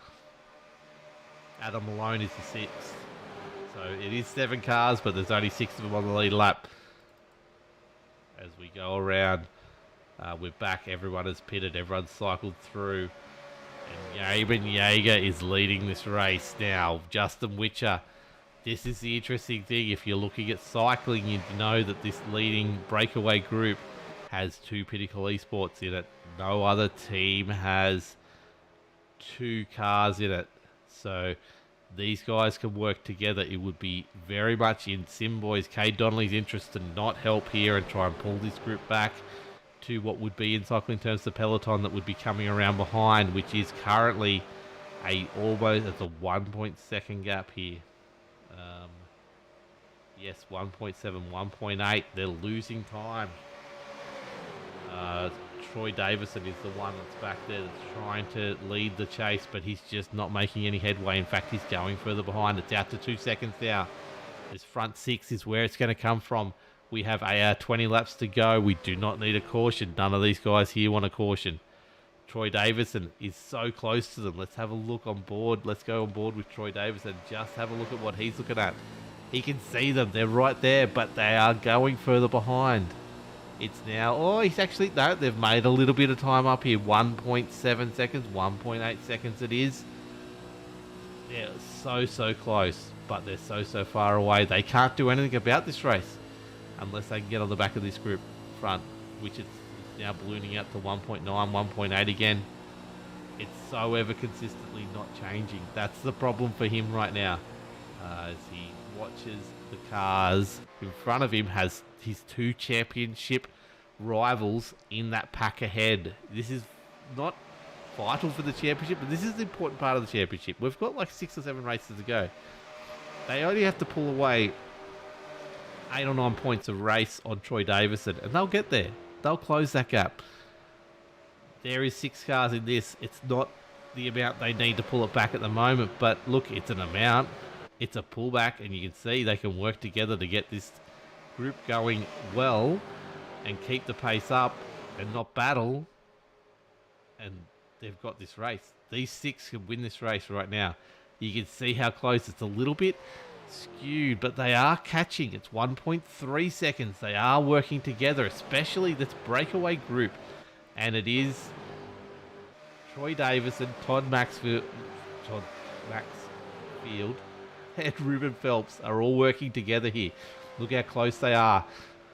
Adam Malone is the 6th. So it is 7 cars, but there's only 6 of them on the lead lap. As we go around, we're back. Everyone is pitted. Everyone's cycled through. And Raymond Yeager is leading this race now. Justin Witcher. This is the interesting thing. If you're looking at cycling, you know that this leading breakaway group has 2 Pinnacle Esports in it. No other team has 2 cars in it. So these guys can work together. It would be very much in Simboy's, Kay Donnelly's interest to not help here and try and pull this group back to what would be in cycling terms the peloton that would be coming around behind, which is currently almost at the 1.2 gap here. Yes, 1.7, 1.8. They're losing time. Troy Davison is the one that's back there that's trying to lead the chase, but he's just not making any headway. In fact, he's going further behind. It's out to 2 seconds now. This front 6 is where it's going to come from. We have 20 laps to go. We do not need a caution. None of these guys here want a caution. Troy Davison is so close to them. Let's have a look on board. Let's go on board with Troy Davison. Just have a look at what he's looking at. He can see them. They're right there, but they are going further behind. It's now... Oh, he's actually... No, they've made a little bit of time up here. 1.7 seconds, 1.8 seconds it is. They're so close, but they're so far away. They can't do anything about this race unless they can get on the back of this group front, which is now ballooning out to 1.9, 1.8 again. It's so ever consistently not changing. That's the problem for him right now. As he watches the cars in front of him, has his 2 championship rivals in that pack ahead. This is not vital for the championship, but this is the important part of the championship. We've got like 6 or 7 races to go. They only have to pull away 8 or 9 points a race on Troy Davison, and they'll get there. They'll close that gap. There is 6 cars in this. It's not the amount they need to pull it back at the moment, but look, it's an amount. It's a pullback, and you can see they can work together to get this group going well and keep the pace up and not battle. And they've got this race. These 6 can win this race right now. You can see how close. It's a little bit skewed, but they are catching. It's 1.3 seconds. They are working together, especially this breakaway group. And it is Troy Davison, Todd Maxfield, and Ruben Phelps are all working together here. Look how close they are.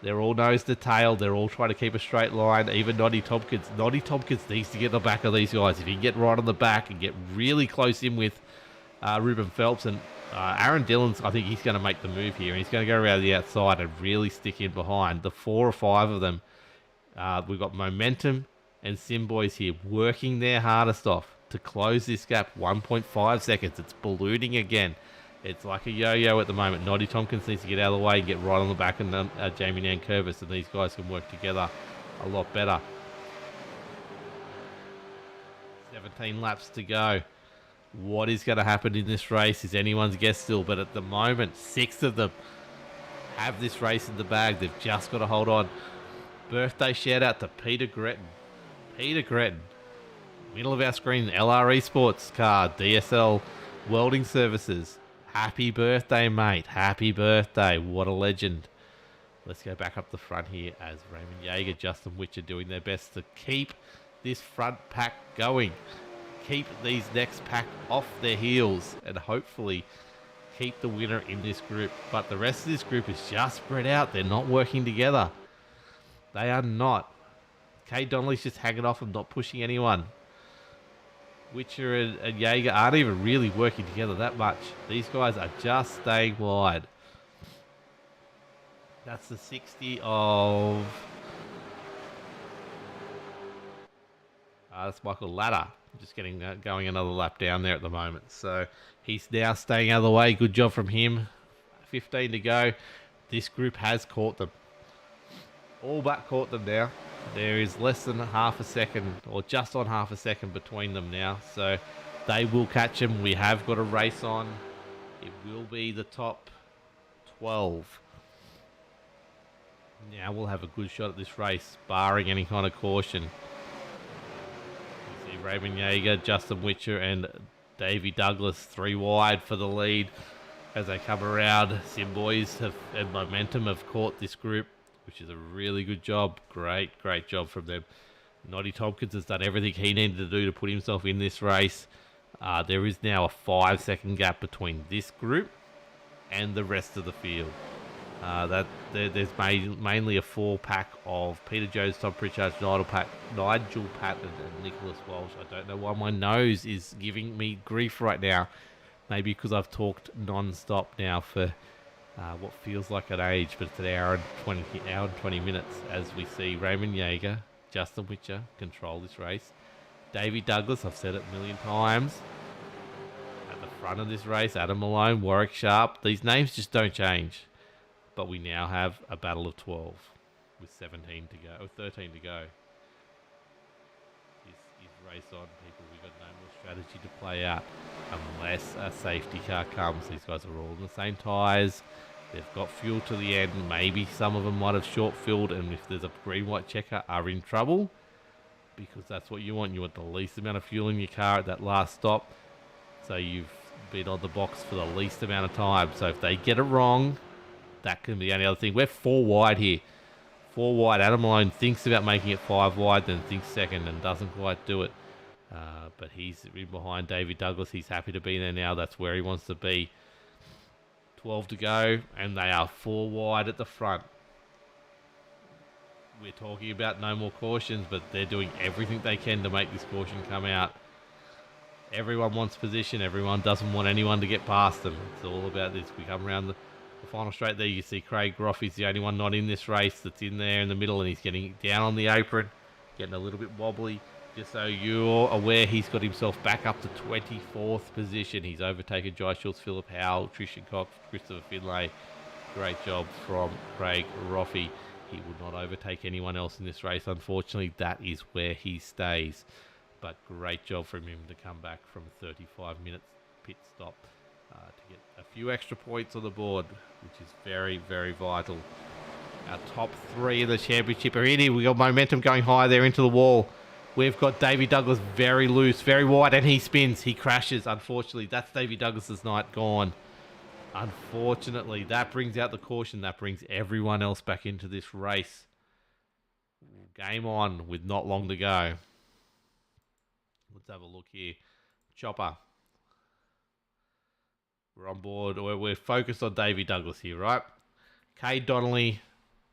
They're all nose to tail. They're all trying to keep a straight line. Even Noddy Tompkins. Noddy Tompkins needs to get the back of these guys. If he can get right on the back and get really close in with Ruben Phelps and Aaron Dillon's, I think he's going to make the move here. And he's going to go around the outside and really stick in behind. The 4 or 5 of them. We've got Momentum and Simboys here working their hardest off to close this gap. 1.5 seconds. It's ballooning again. It's like a yo-yo at the moment. Noddy Tompkins needs to get out of the way and get right on the back of Jamie Nankervis, and these guys can work together a lot better. 17 laps to go. What is going to happen in this race is anyone's guess still, but at the moment, 6 of them have this race in the bag. They've just got to hold on. Birthday shout out to Peter Gretton. Peter Gretton. Middle of our screen, LR Esports car, DSL Welding Services. Happy birthday, mate. Happy birthday. What a legend. Let's go back up the front here as Raymond Yeager, Justin Witcher doing their best to keep this front pack going. Keep these next pack off their heels and hopefully keep the winner in this group. But the rest of this group is just spread out. They're not working together. They are not. Kay Donnelly's just hanging off and not pushing anyone. Witcher and Yeager aren't even really working together that much. These guys are just staying wide. That's the 60 of... that's Michael Ladder. Just getting going another lap down there at the moment. So he's now staying out of the way. Good job from him. 15 to go. This group has caught them. All but caught them now. There is less than half a second, or just on half a second between them now. So they will catch them. We have got a race on. It will be the top 12. Now we'll have a good shot at this race, barring any kind of caution. You see Raymond Yeager, Justin Witcher, and Davey Douglas 3 wide for the lead as they come around. Simboys and Momentum have caught this group, which is a really good job. Great job from them. Noddy Tompkins has done everything he needed to do to put himself in this race. There is now a 5-second gap between this group and the rest of the field. There's mainly a 4-pack of Peter Jones, Tom Pritchard, Nigel Patton, and Nicholas Walsh. I don't know why my nose is giving me grief right now. Maybe because I've talked non-stop now for what feels like an age, but it's an hour and 20 minutes as we see Raymond Yeager, Justin Witcher control this race. Davey Douglas, I've said it a million times. At the front of this race, Adam Malone, Warwick Sharp. These names just don't change. But we now have a battle of 12 with 17 to go, or 13 to go. Is race on, people. We've got no more strategy to play out unless a safety car comes. These guys are all in the same tyres. They've got fuel to the end. Maybe some of them might have short filled, and if there's a green-white checker, are in trouble, because that's what you want. You want the least amount of fuel in your car at that last stop, so you've been on the box for the least amount of time. So if they get it wrong, that can be the only other thing. We're 4 wide here. 4 wide. Adam Malone thinks about making it 5 wide, then thinks second and doesn't quite do it. But he's in behind David Douglas. He's happy to be there now. That's where he wants to be. 12 to go, and they are 4 wide at the front. We're talking about no more cautions, but they're doing everything they can to make this caution come out. Everyone wants position. Everyone doesn't want anyone to get past them. It's all about this. We come around the final straight there. You see Craig Groffy's the only one not in this race that's in there in the middle, and he's getting down on the apron, getting a little bit wobbly. Just so you're aware, he's got himself back up to 24th position. He's overtaken Jai Schultz, Philip Howell, Trishan Cox, Christopher Finlay. Great job from Craig Roffey. He would not overtake anyone else in this race. Unfortunately, that is where he stays. But great job from him to come back from a 35 minutes pit stop to get a few extra points on the board, which is very, very vital. Our top 3 in the championship are in here. We got Momentum going high there into the wall. We've got Davey Douglas very loose, very wide, and he spins. He crashes, unfortunately. That's Davey Douglas's night gone. Unfortunately, that brings out the caution. That brings everyone else back into this race. Game on with not long to go. Let's have a look here. Chopper. We're on board. We're focused on Davey Douglas here, right? Kay Donnelly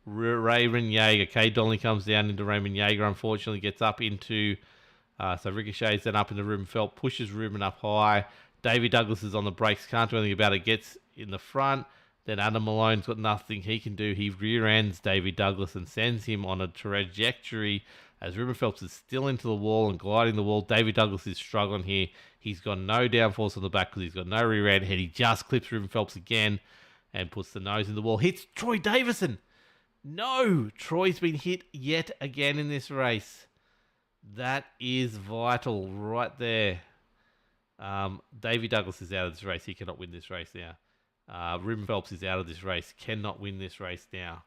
Raymond Yeager. Kay Donnelly comes down into Raymond Yeager. Unfortunately, gets up into. So Ricochet's then up into Ruben Felt, pushes Ruben up high. Davey Douglas is on the brakes, can't do anything about it. Gets in the front. Then Adam Malone's got nothing he can do. He rear ends Davey Douglas and sends him on a trajectory as Ruben Phelps is still into the wall and gliding the wall. Davey Douglas is struggling here. He's got no downforce on the back because he's got no rear end head. He just clips Ruben Phelps again and puts the nose in the wall. Hits Troy Davison. No! Troy's been hit yet again in this race. That is vital right there. Davey Douglas is out of this race. He cannot win this race now. Ruben Phelps is out of this race. Cannot win this race now.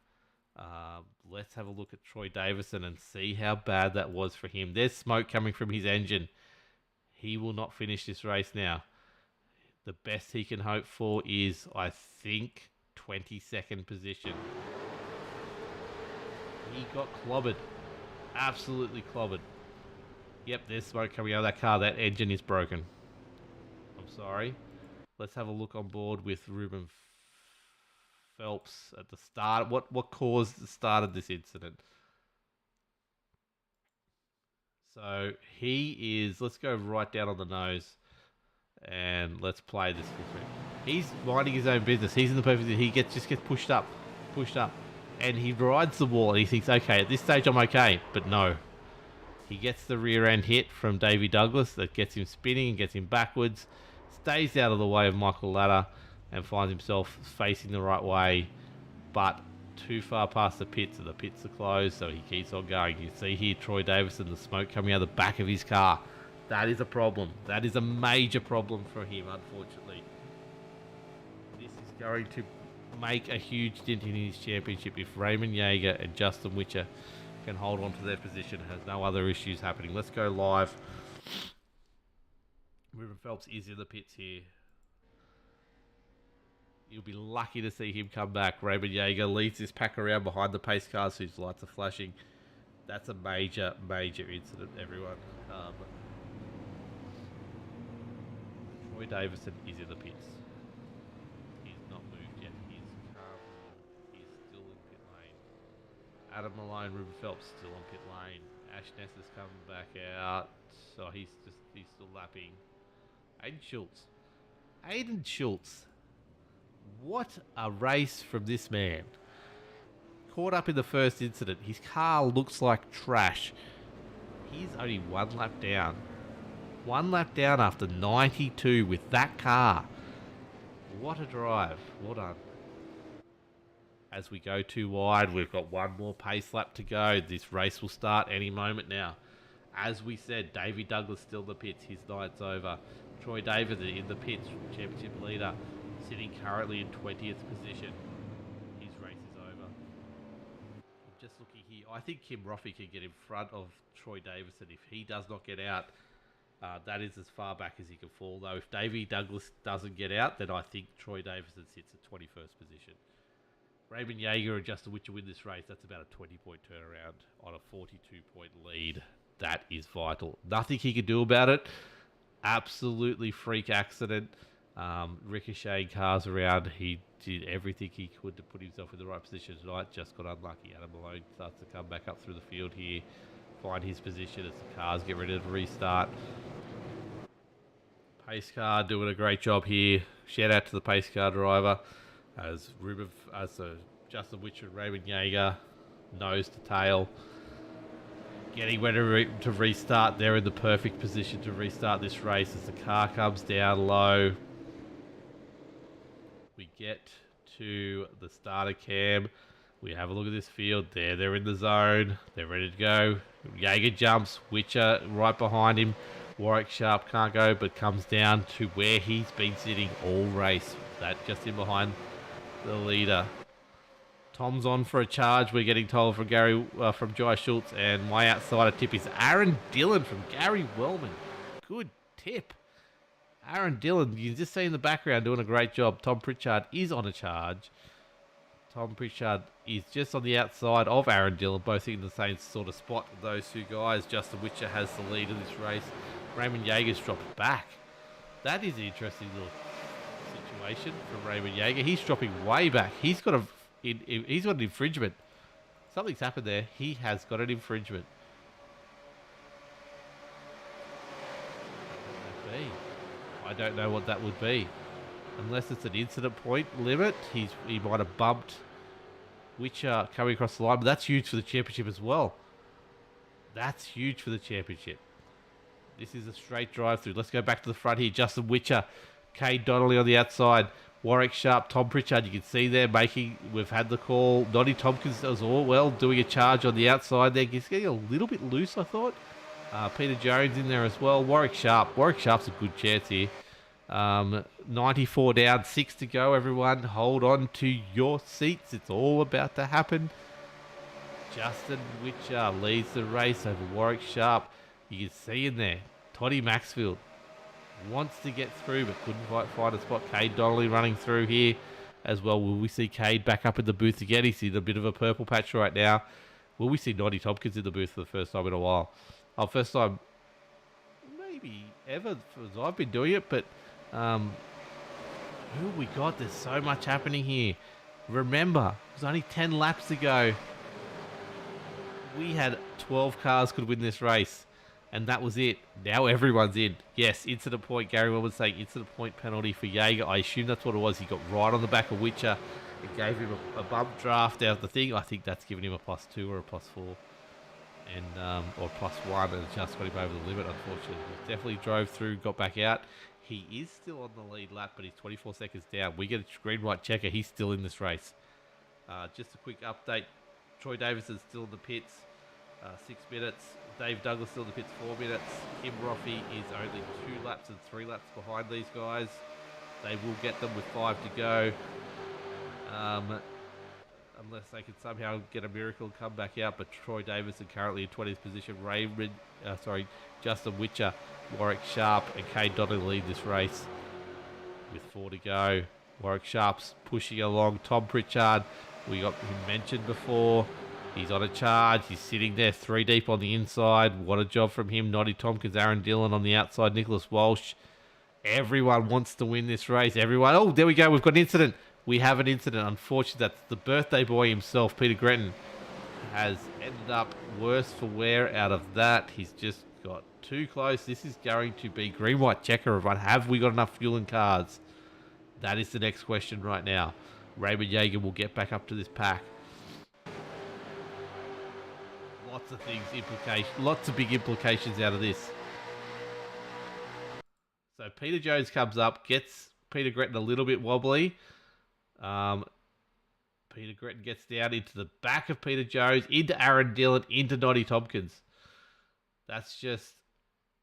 Let's have a look at Troy Davison and see how bad that was for him. There's smoke coming from his engine. He will not finish this race now. The best he can hope for is, I think, 22nd position. He got clobbered. Absolutely clobbered. Yep, there's smoke coming out of that car. That engine is broken. I'm sorry. Let's have a look on board with Ruben Phelps at the start. What caused the start of this incident? So he is, let's go right down on the nose and let's play this full screen. He's minding his own business. He's in the perfect, he just gets pushed up. And he rides the wall and he thinks, okay, at this stage I'm okay. But no. He gets the rear end hit from Davey Douglas that gets him spinning and gets him backwards. Stays out of the way of Michael Ladder and finds himself facing the right way, but too far past the pits, and the pits are closed, so he keeps on going. You see here Troy Davison, the smoke coming out of the back of his car. That is a problem. That is a major problem for him, unfortunately. This is going to make a huge dent in his championship if Raymond Yeager and Justin Witcher can hold on to their position, has no other issues happening. Let's go live. Ruben Phelps is in the pits here. You'll be lucky to see him come back. Raymond Yeager leads this pack around behind the pace cars whose lights are flashing. That's a major, major incident, everyone. Troy Davison is in the pits. He's not moved yet. He's still in pit lane. Adam Malone, Ruben Phelps still on pit lane. Ash Ness is coming back out. So he's still lapping. Aiden Schultz. What a race from this man. Caught up in the first incident. His car looks like trash. He's only one lap down. One lap down after 92 with that car. What a drive. Well done. As we go too wide, we've got one more pace lap to go. This race will start any moment now. As we said, Davey Douglas still in the pits. His night's over. Troy Davison in the pits, championship leader, sitting currently in 20th position. His race is over. I'm just looking here. I think Kim Roffey can get in front of Troy Davison. If he does not get out, that is as far back as he can fall. Though if Davey Douglas doesn't get out, then I think Troy Davison sits at 21st position. Raymond Yeager and Justin Witcher win this race. That's about a 20-point turnaround on a 42-point lead. That is vital. Nothing he can do about it. Absolutely freak accident. Ricocheting cars around. He did everything he could to put himself in the right position tonight. Just got unlucky. Adam Malone starts to come back up through the field here. Find his position as the cars get ready to restart. Pace car doing a great job here. Shout out to the pace car driver. As Justin Witcher and Raymond Yeager, nose to tail. Getting ready to restart. They're in the perfect position to restart this race as the car comes down low. We get to the starter cam. We have a look at this field. They're in the zone. They're ready to go. Yeager jumps. Witcher right behind him. Warwick Sharp can't go, but comes down to where he's been sitting all race. That just in behind the leader. Tom's on for a charge. We're getting told from from Jai Schultz, and my outsider tip is Aaron Dillon from Gary Wellman. Good tip. Aaron Dillon, you can just see in the background doing a great job. Tom Pritchard is on a charge. Tom Pritchard is just on the outside of Aaron Dillon, both in the same sort of spot. Those two guys. Justin Witcher has the lead of this race. Raymond Yeager's dropped back. That is an interesting little situation from Raymond Yeager. He's dropping way back. He's got an infringement Something's happened there. He has got an infringement. What would that be? I don't know what that would be. Unless it's an incident point limit. He might have bumped Witcher coming across the line. But that's huge for the championship as well. That's huge for the championship. This is a straight drive through. Let's go back to the front here. Justin Witcher, Cade Donnelly on the outside. Warwick Sharp, Tom Pritchard, you can see there we've had the call. Noddy Tompkins as well, doing a charge on the outside there. He's getting a little bit loose, I thought. Peter Jones in there as well. Warwick Sharp's a good chance here. 94 down, 6 to go, everyone. Hold on to your seats. It's all about to happen. Justin Witcher leads the race over Warwick Sharp. You can see in there, Toddy Maxfield wants to get through, but couldn't quite find a spot. Cade Donnelly running through here as well. Will we see Cade back up in the booth again? He's in a bit of a purple patch right now. Will we see Noddy Tompkins in the booth for the first time in a while? First time maybe ever as I've been doing it, but who we got? There's so much happening here. Remember, it was only 10 laps to go. We had 12 cars could win this race. And that was it. Now everyone's in. Yes, incident point. Gary Wilman saying incident point penalty for Jaeger. I assume that's what it was. He got right on the back of Witcher. It gave him a bump draft out of the thing. I think that's given him a +2 or a +4. And or +1, and just got him over the limit, unfortunately. He definitely drove through, got back out. He is still on the lead lap, but he's 24 seconds down. We get a green-white checker. He's still in this race. Just a quick update. Troy Davison's still in the pits. 6 minutes. Dave Douglas still in the pits, 4 minutes. Kim Roffey is only 2 laps and 3 laps behind these guys. They will get them with 5 to go. Unless they can somehow get a miracle and come back out. But Troy Davison currently in 20th position. Justin Witcher, Warwick Sharp, and Cade Donnelly lead this race with 4 to go. Warwick Sharp's pushing along. Tom Pritchard, we got him mentioned before. He's on a charge. He's sitting there 3 deep on the inside. What a job from him. Noddy Tompkins, Aaron Dillon on the outside. Nicholas Walsh. Everyone wants to win this race. Everyone. Oh, there we go. We've got an incident. We have an incident. Unfortunately, that's the birthday boy himself, Peter Gretton, has ended up worse for wear out of that. He's just got too close. This is going to be green-white checker, everyone. Have we got enough fuel in cars? That is the next question right now. Raymond Jaeger will get back up to this pack. Lots of things, lots of big implications out of this. So Peter Jones comes up, gets Peter Gretton a little bit wobbly. Peter Gretton gets down into the back of Peter Jones, into Aaron Dillon, into Noddy Tompkins. That's just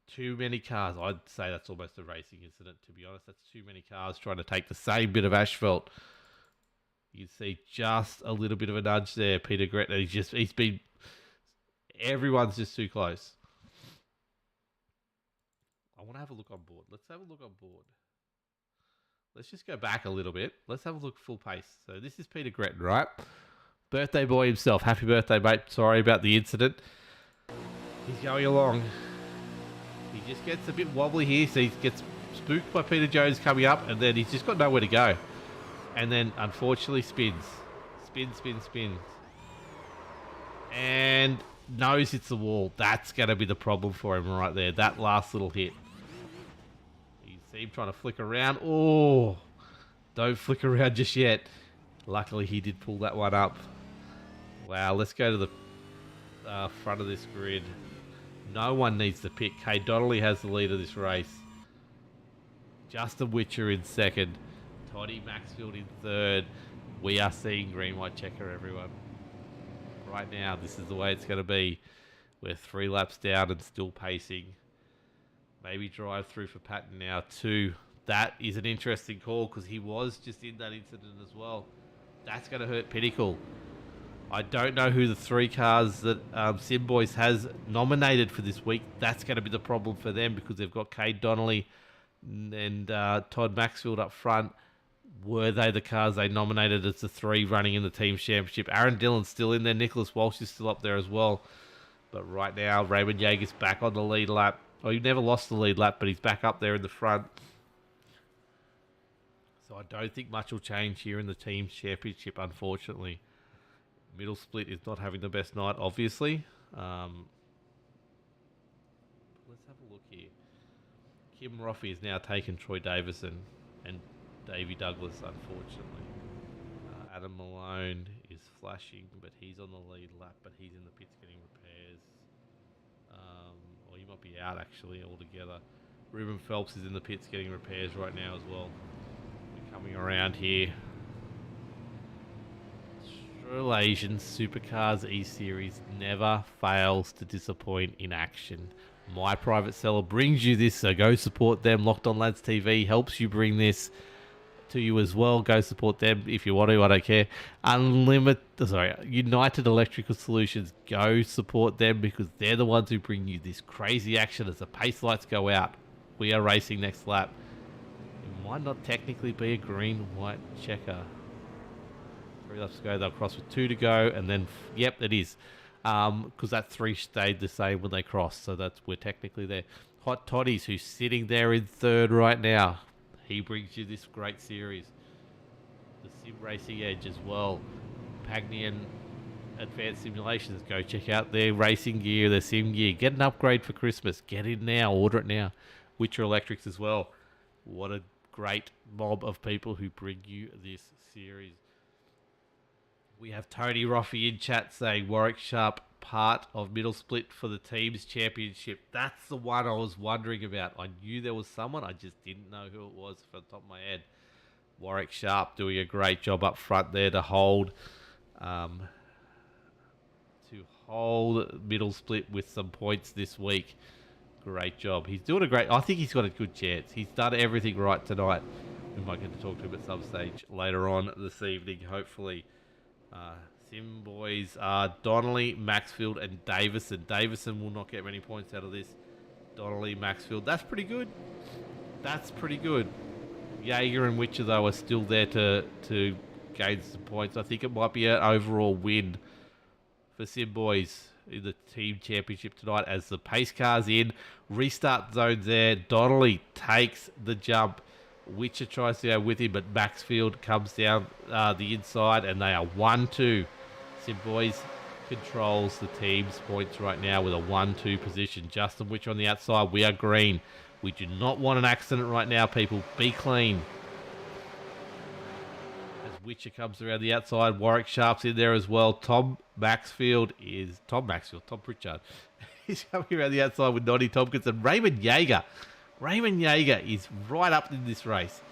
too many cars. I'd say that's almost a racing incident, to be honest. That's too many cars trying to take the same bit of asphalt. You can see just a little bit of a nudge there, Peter Gretton. Everyone's just too close. I want to have a look on board. Let's have a look on board. Let's just go back a little bit. Let's have a look full pace. So this is Peter Gretton, right? Birthday boy himself. Happy birthday, mate. Sorry about the incident. He's going along. He just gets a bit wobbly here. So he gets spooked by Peter Jones coming up, and then he's just got nowhere to go. And then, unfortunately, spins. Spins. And nose hits the wall. That's going to be the problem for him right there. That last little hit. You see him trying to flick around. Oh, don't flick around just yet. Luckily, he did pull that one up. Wow, let's go to the front of this grid. No one needs to pick. Cade Donnelly has the lead of this race. Justin Witcher in second. Toddy Maxfield in third. We are seeing green-white checker, everyone. Right now, this is the way it's going to be. We're 3 laps down and still pacing. Maybe drive through for Patton now too. That is an interesting call because he was just in that incident as well. That's going to hurt Pinnacle. I don't know who the 3 cars that Simboys has nominated for this week. That's going to be the problem for them because they've got Cade Donnelly and Todd Maxfield up front. Were they the cars they nominated as the 3 running in the team championship? Aaron Dillon's still in there. Nicholas Walsh is still up there as well. But right now, Raymond Jaeger's back on the lead lap. Oh, he never lost the lead lap, but he's back up there in the front. So I don't think much will change here in the team championship, unfortunately. Middle split is not having the best night, obviously. Let's have a look here. Kim Roffey has now taken Troy Davison and Davey Douglas, unfortunately. Adam Malone is flashing, but he's on the lead lap, but he's in the pits getting repairs. Or he might be out actually altogether. Ruben Phelps is in the pits getting repairs right now as well. We're coming around here. Australasian Supercars eSeries never fails to disappoint in action. My Private Cellar brings you this, so go support them. Locked On Lads TV helps you bring this to you as well. Go support them if you want to. I don't care. United Electrical Solutions. Go support them because they're the ones who bring you this crazy action as the pace lights go out. We are racing next lap. It might not technically be a green-white checker. 3 laps to go. They'll cross with 2 to go, and then yep, it is. Because that 3 stayed the same when they crossed, so we're technically there. Hot Toddies, who's sitting there in 3rd right now. He brings you this great series. The Sim Racing Edge as well. Pagnian Advanced Simulations. Go check out their racing gear, their sim gear. Get an upgrade for Christmas. Get in now. Order it now. Witcher Electrics as well. What a great mob of people who bring you this series. We have Tony Roffey in chat saying Warwick Sharp part of middle split for the team's championship. That's the one I was wondering about. I knew there was someone. I just didn't know who it was from the top of my head. Warwick Sharp doing a great job up front there to hold middle split with some points this week. Great job. He's doing a great... I think he's got a good chance. He's done everything right tonight. We might get to talk to him at some stage later on this evening, hopefully. Sim boys are Donnelly, Maxfield, and Davison. Davison will not get many points out of this. Donnelly, Maxfield. That's pretty good. That's pretty good. Jaeger and Witcher, though, are still there to gain some points. I think it might be an overall win for Sim boys in the team championship tonight as the pace car's in. Restart zone's there. Donnelly takes the jump. Witcher tries to go with him, but Maxfield comes down the inside, and they are 1-2. Sim Boys controls the team's points right now with a 1-2 position. Justin Witcher on the outside. We are green. We do not want an accident right now, people. Be clean. As Witcher comes around the outside, Warwick Sharp's in there as well. Tom Pritchard. He's coming around the outside with Noddy Tompkins and Raymond Jaeger. Raymond Jaeger is right up in this race.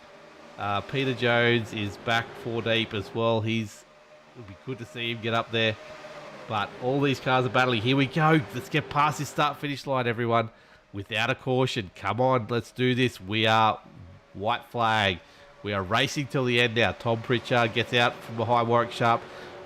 Peter Jones is back 4 deep as well. It'll be good to see him get up there. But all these cars are battling. Here we go. Let's get past this start-finish line, everyone. Without a caution. Come on, let's do this. We are white flag. We are racing till the end now. Tom Pritchard gets out from behind Warwick Sharp.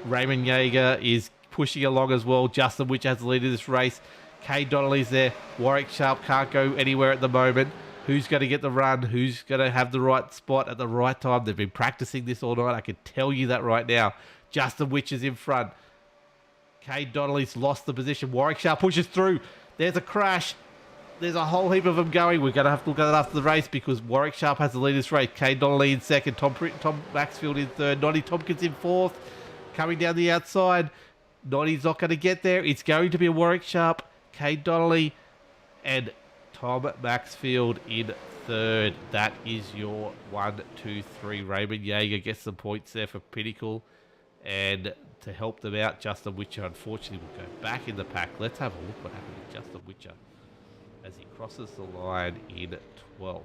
Raymond Jaeger is pushing along as well. Justin Witcher has the lead of this race. Kay Donnelly's there. Warwick Sharp can't go anywhere at the moment. Who's going to get the run? Who's going to have the right spot at the right time? They've been practicing this all night. I can tell you that right now. Justin Witcher's in front. Kay Donnelly's lost the position. Warwick Sharp pushes through. There's a crash. There's a whole heap of them going. We're going to have to look at it after the race because Warwick Sharp has the lead of this race. Kay Donnelly in second. Tom Maxfield in third. Noddy Tompkins in fourth. Coming down the outside. Noddy's not going to get there. It's going to be a Warwick Sharp, Kay Donnelly, and Tom Maxfield in third. That is your 1, 2, 3. Raymond Jaeger gets some points there for Pinnacle. And to help them out, Justin Witcher, unfortunately, will go back in the pack. Let's have a look what happened to Justin Witcher as he crosses the line in 12th.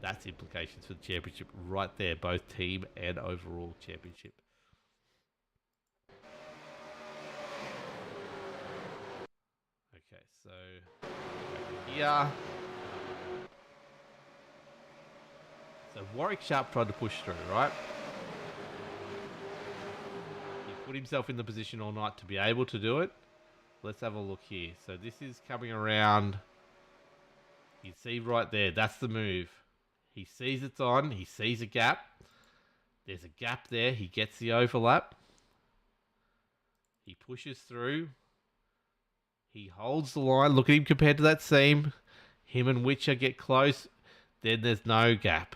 That's implications for the championship right there, both team and overall championship. Okay, so here. So Warwick Sharp tried to push through, right? He put himself in the position all night to be able to do it. Let's have a look here. So this is coming around. You see right there, that's the move. He sees it's on. He sees a gap. There's a gap there. He gets the overlap. He pushes through. He holds the line. Look at him compared to that seam. Him and Witcher get close. Then there's no gap.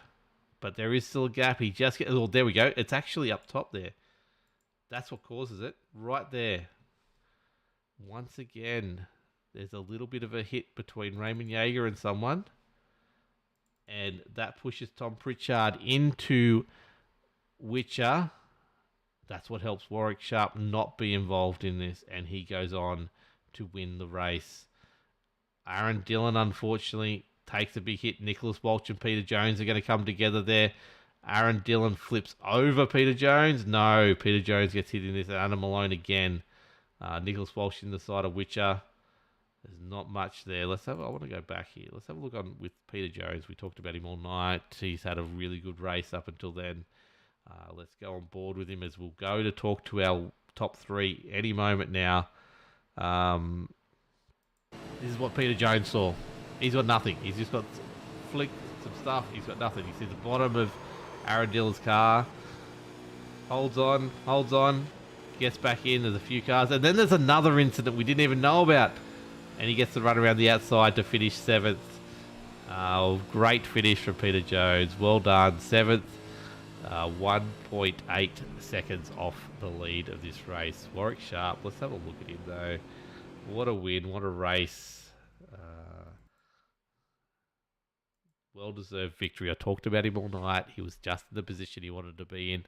But there is still a gap. He just gets... Oh, there we go. It's actually up top there. That's what causes it. Right there. Once again, there's a little bit of a hit between Raymond Yeager and someone. And that pushes Tom Pritchard into Witcher. That's what helps Warwick Sharp not be involved in this. And he goes on to win the race. Aaron Dillon, unfortunately, takes a big hit. Nicholas Walsh and Peter Jones are going to come together there. Aaron Dillon flips over Peter Jones. No, Peter Jones gets hit in this. Anna Malone again. Nicholas Walsh in the side of Witcher. There's not much there. I want to go back here. Let's have a look on with Peter Jones. We talked about him all night. He's had a really good race up until then. Let's go on board with him as we'll go to talk to our top three any moment now. This is what Peter Jones saw. He's got nothing. He's just got flicked some stuff. He's got nothing. He's at the bottom of Aaron Dillon's car. Holds on. Gets back in. There's a few cars. And then there's another incident we didn't even know about. And he gets to run around the outside to finish 7th. Great finish from Peter Jones. Well done. 7th. 1.8 seconds off the lead of this race. Warwick Sharp. Let's have a look at him, though. What a win. What a race. Well-deserved victory. I talked about him all night. He was just in the position he wanted to be in.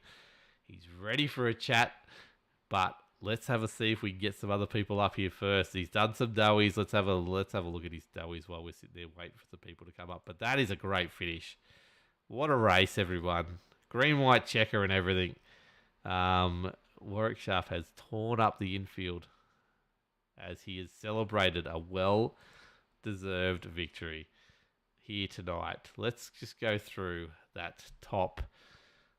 He's ready for a chat, but let's have a see if we can get some other people up here first. He's done some doughies. Let's have a look at his doughies while we're sitting there waiting for some people to come up. But that is a great finish. What a race, everyone. Green, white checker and everything. Warwick Sharp has torn up the infield as he has celebrated a well-deserved victory here tonight. Let's just go through that top.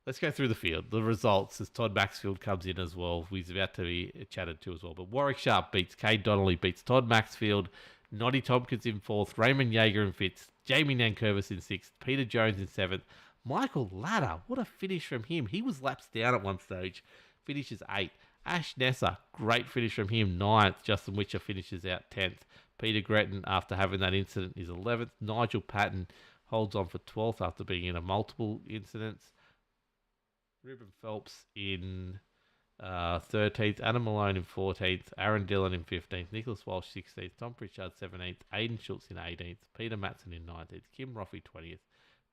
Let's go through the field. The results as Todd Maxfield comes in as well. He's about to be chatted to as well. But Warwick Sharp beats Cade Donnelly, beats Todd Maxfield, Noddy Tompkins in 4th, Raymond Yeager in 5th, Jamie Nankervis in 6th, Peter Jones in 7th, Michael Ladder. What a finish from him. He was laps down at one stage. Finishes 8th. Ash Nessa, great finish from him, 9th. Justin Witcher finishes out 10th. Peter Gretton, after having that incident, is 11th. Nigel Patton holds on for 12th after being in a multiple incidents. Ruben Phelps in 13th. Adam Malone in 14th. Aaron Dillon in 15th. Nicholas Walsh 16th. Tom Pritchard 17th. Aidan Schultz in 18th. Peter Matson in 19th. Kim Roffey 20th.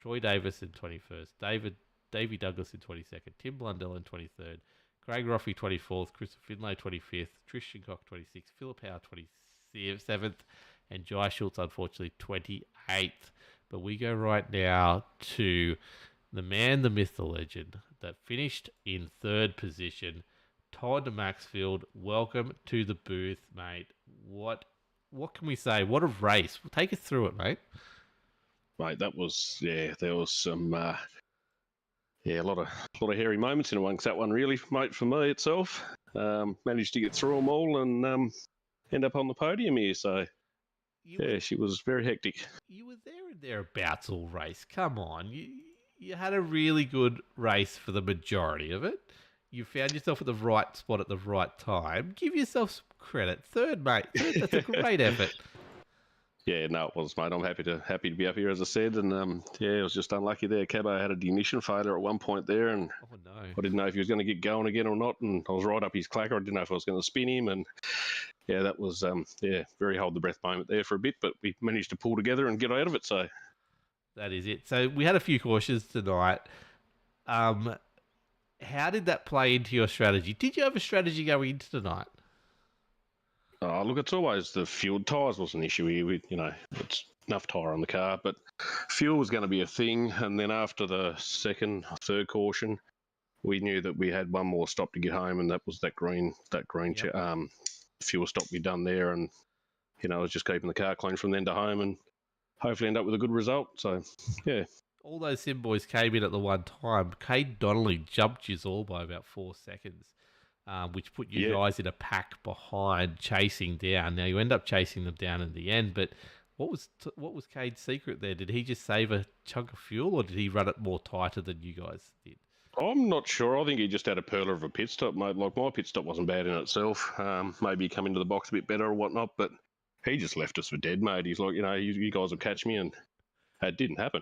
Troy Davis in 21st. Davey Douglas in 22nd. Tim Blundell in 23rd. Craig Roffey 24th. Christopher Finlay 25th. Trish Shincock 26th. Philip Howe 27th. And Jai Schultz, unfortunately, 28th. But we go right now to the man, the myth, the legend that finished in 3rd position, Todd Maxfield. Welcome to the booth, mate. What can we say? What a race. Take us through it, mate. Mate, that was, there was some, a lot of hairy moments in amongst that one, really, mate, for me itself. Managed to get through them all and end up on the podium here, so she was very hectic. You were there and thereabouts all race. Come on. You had a really good race for the majority of it. You found yourself at the right spot at the right time. Give yourself some credit. 3rd, mate. That's a great effort. Yeah, no, it was, mate. I'm happy to be up here, as I said, and it was just unlucky there. Cabo had a ignition failure at one point there, and I didn't know if he was going to get going again or not, and I was right up his clacker. I didn't know if I was going to spin him, and that was very hold the breath moment there for a bit, but we managed to pull together and get out of it. So that is it. So we had a few cautions tonight. How did that play into your strategy? Did you have a strategy going into tonight? Look, it's always the fuel. Tyres was an issue here. It's enough tyre on the car, but fuel was going to be a thing. And then after the 2nd, 3rd caution, we knew that we had one more stop to get home, and that was that green fuel stop we done there. And I was just keeping the car clean from then to home, and hopefully end up with a good result. So yeah. All those Sim boys came in at the one time. Cade Donnelly jumped you all by about 4 seconds. Which put you guys in a pack behind, chasing down. Now you end up chasing them down in the end, but what was Cade's secret there? Did he just save a chunk of fuel, or did he run it more tighter than you guys did? I'm not sure. I think he just had a pearler of a pit stop, mate. Like, my pit stop wasn't bad in itself. Maybe come into the box a bit better or whatnot, but he just left us for dead, mate. He's like, you guys will catch me, and it didn't happen.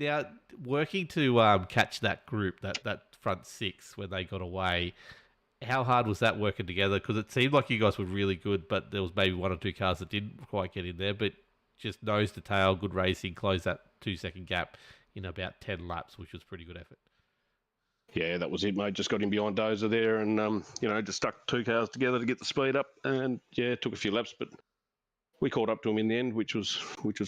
Now, working to catch that group, that front 6 when they got away, How hard was that working together? Because it seemed like you guys were really good, but there was maybe one or two cars that didn't quite get in there. But just nose to tail, good racing, closed that 2 second gap in about 10 laps, which was pretty good effort. Yeah, that was it, mate. Just got him behind Dozer there, and just stuck two cars together to get the speed up, and yeah, it took a few laps, but we caught up to him in the end, which was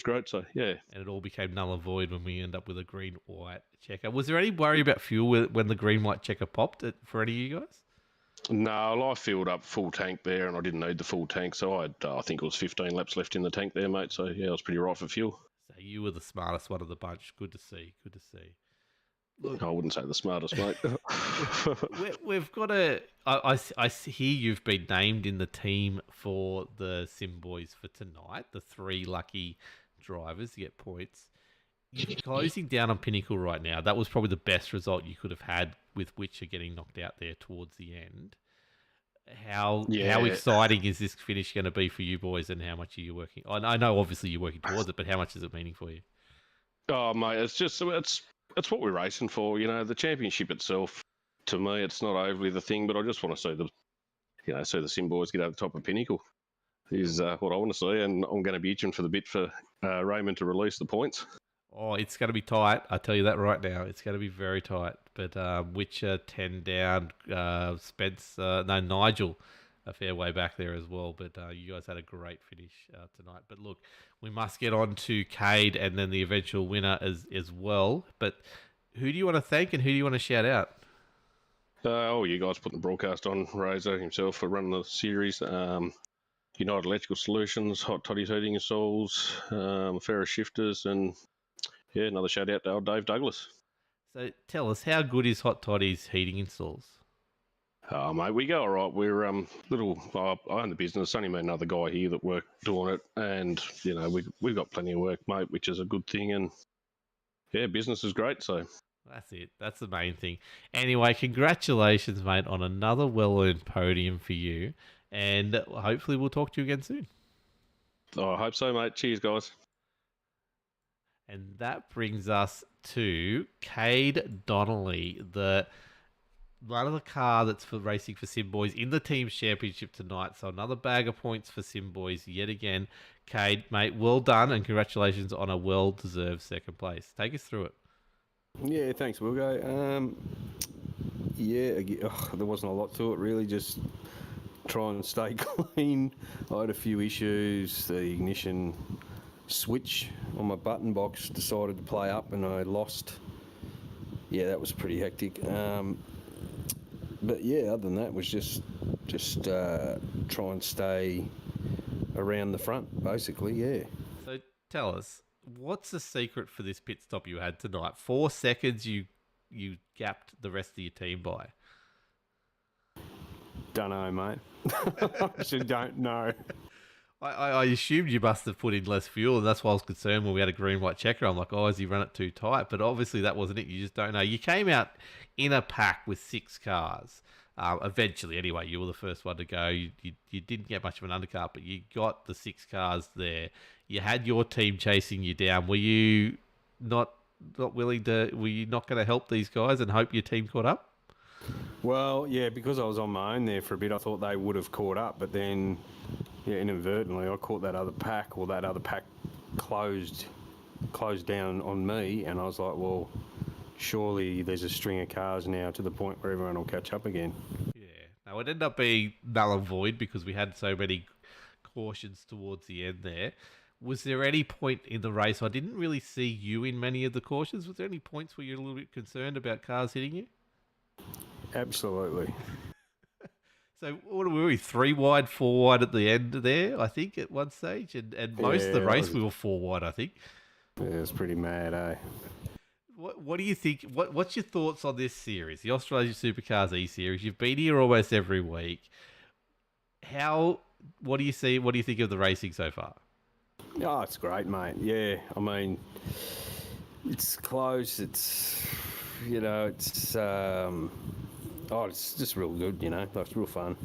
great. So yeah. And it all became null and void when we end up with a green white checker. Was there any worry about fuel when the green white checker popped for any of you guys? No, I filled up full tank there, and I didn't need the full tank, so I think it was 15 laps left in the tank there, mate. So yeah, I was pretty right for fuel. So you were the smartest one of the bunch. Good to see. Good to see. Look, I wouldn't say the smartest, mate. we've got a. I hear you've been named in the team for the Sim Boys for tonight. The three lucky drivers to get points. You're closing down on Pinnacle right now. That was probably the best result you could have had with Witcher getting knocked out there towards the end. How exciting is this finish going to be for you boys, and how much are you working? I know obviously you're working towards it, but how much is it meaning for you? Oh, mate, it's what we're racing for. The championship itself, to me, it's not overly the thing, but I just want to see the Sim boys get over the top of Pinnacle. Is what I want to see, and I'm going to be itching for the bit for Raymond to release the points. Oh, it's going to be tight. I tell you that right now. It's going to be very tight. But Witcher 10 down, Nigel, a fair way back there as well. But you guys had a great finish tonight. But look, we must get on to Cade and then the eventual winner as well. But who do you want to thank and who do you want to shout out? You guys putting the broadcast on, Razor himself for running the series. United Electrical Solutions, Hot Toddy's Heating and Souls, Ferris Shifters, and yeah, another shout out to old Dave Douglas. So tell us, how good is Hot Toddy's heating installs? Oh, mate, we go all right. We're I own the business. Only me and another guy here that work doing it, and we've got plenty of work, mate, which is a good thing. And yeah, business is great. So that's it. That's the main thing. Anyway, congratulations, mate, on another well-earned podium for you, and hopefully we'll talk to you again soon. I hope so, mate. Cheers, guys. And that brings us to Cade Donnelly, the one of the car that's for racing for Sim Boys in the team's championship tonight. So another bag of points for Sim Boys yet again. Cade, mate, well done and congratulations on a well-deserved second place. Take us through it. Yeah, thanks, Wilgo. There wasn't a lot to it really. Just try and stay clean. I had a few issues. The ignition switch on my button box decided to play up and I lost. Yeah, that was pretty hectic. But yeah, other than that, it was just try and stay around the front, basically. Yeah. So tell us, what's the secret for this pit stop you had tonight? 4 seconds you gapped the rest of your team by. Don't know, mate. I actually don't know. I assumed you must have put in less fuel, and that's why I was concerned when we had a green-white checker. I'm like, has he run it too tight? But obviously that wasn't it. You just don't know. You came out in a pack with 6 cars. Eventually, anyway, you were the first one to go. You didn't get much of an undercut, but you got the 6 cars there. You had your team chasing you down. Were you not willing to? Were you not going to help these guys and hope your team caught up? Well, yeah, because I was on my own there for a bit, I thought they would have caught up, but then, yeah, inadvertently, I caught that other pack, or that other pack closed down on me, and I was like, well, surely there's a string of cars now to the point where everyone will catch up again. Yeah. Now, it ended up being null and void because we had so many cautions towards the end there. Was there any point in the race? I didn't really see you in many of the cautions. Was there any points where you're a little bit concerned about cars hitting you? Absolutely. So what were we? 3 wide, 4 wide at the end there, I think, at one stage, and most of the race we were 4 wide, I think. Yeah, it was pretty mad, eh? What do you think? What's your thoughts on this series, the Australasian Supercars eSeries? You've been here almost every week. What do you see? What do you think of the racing so far? Oh, it's great, mate. Yeah, I mean, it's close. It's it's just real good, it's real fun.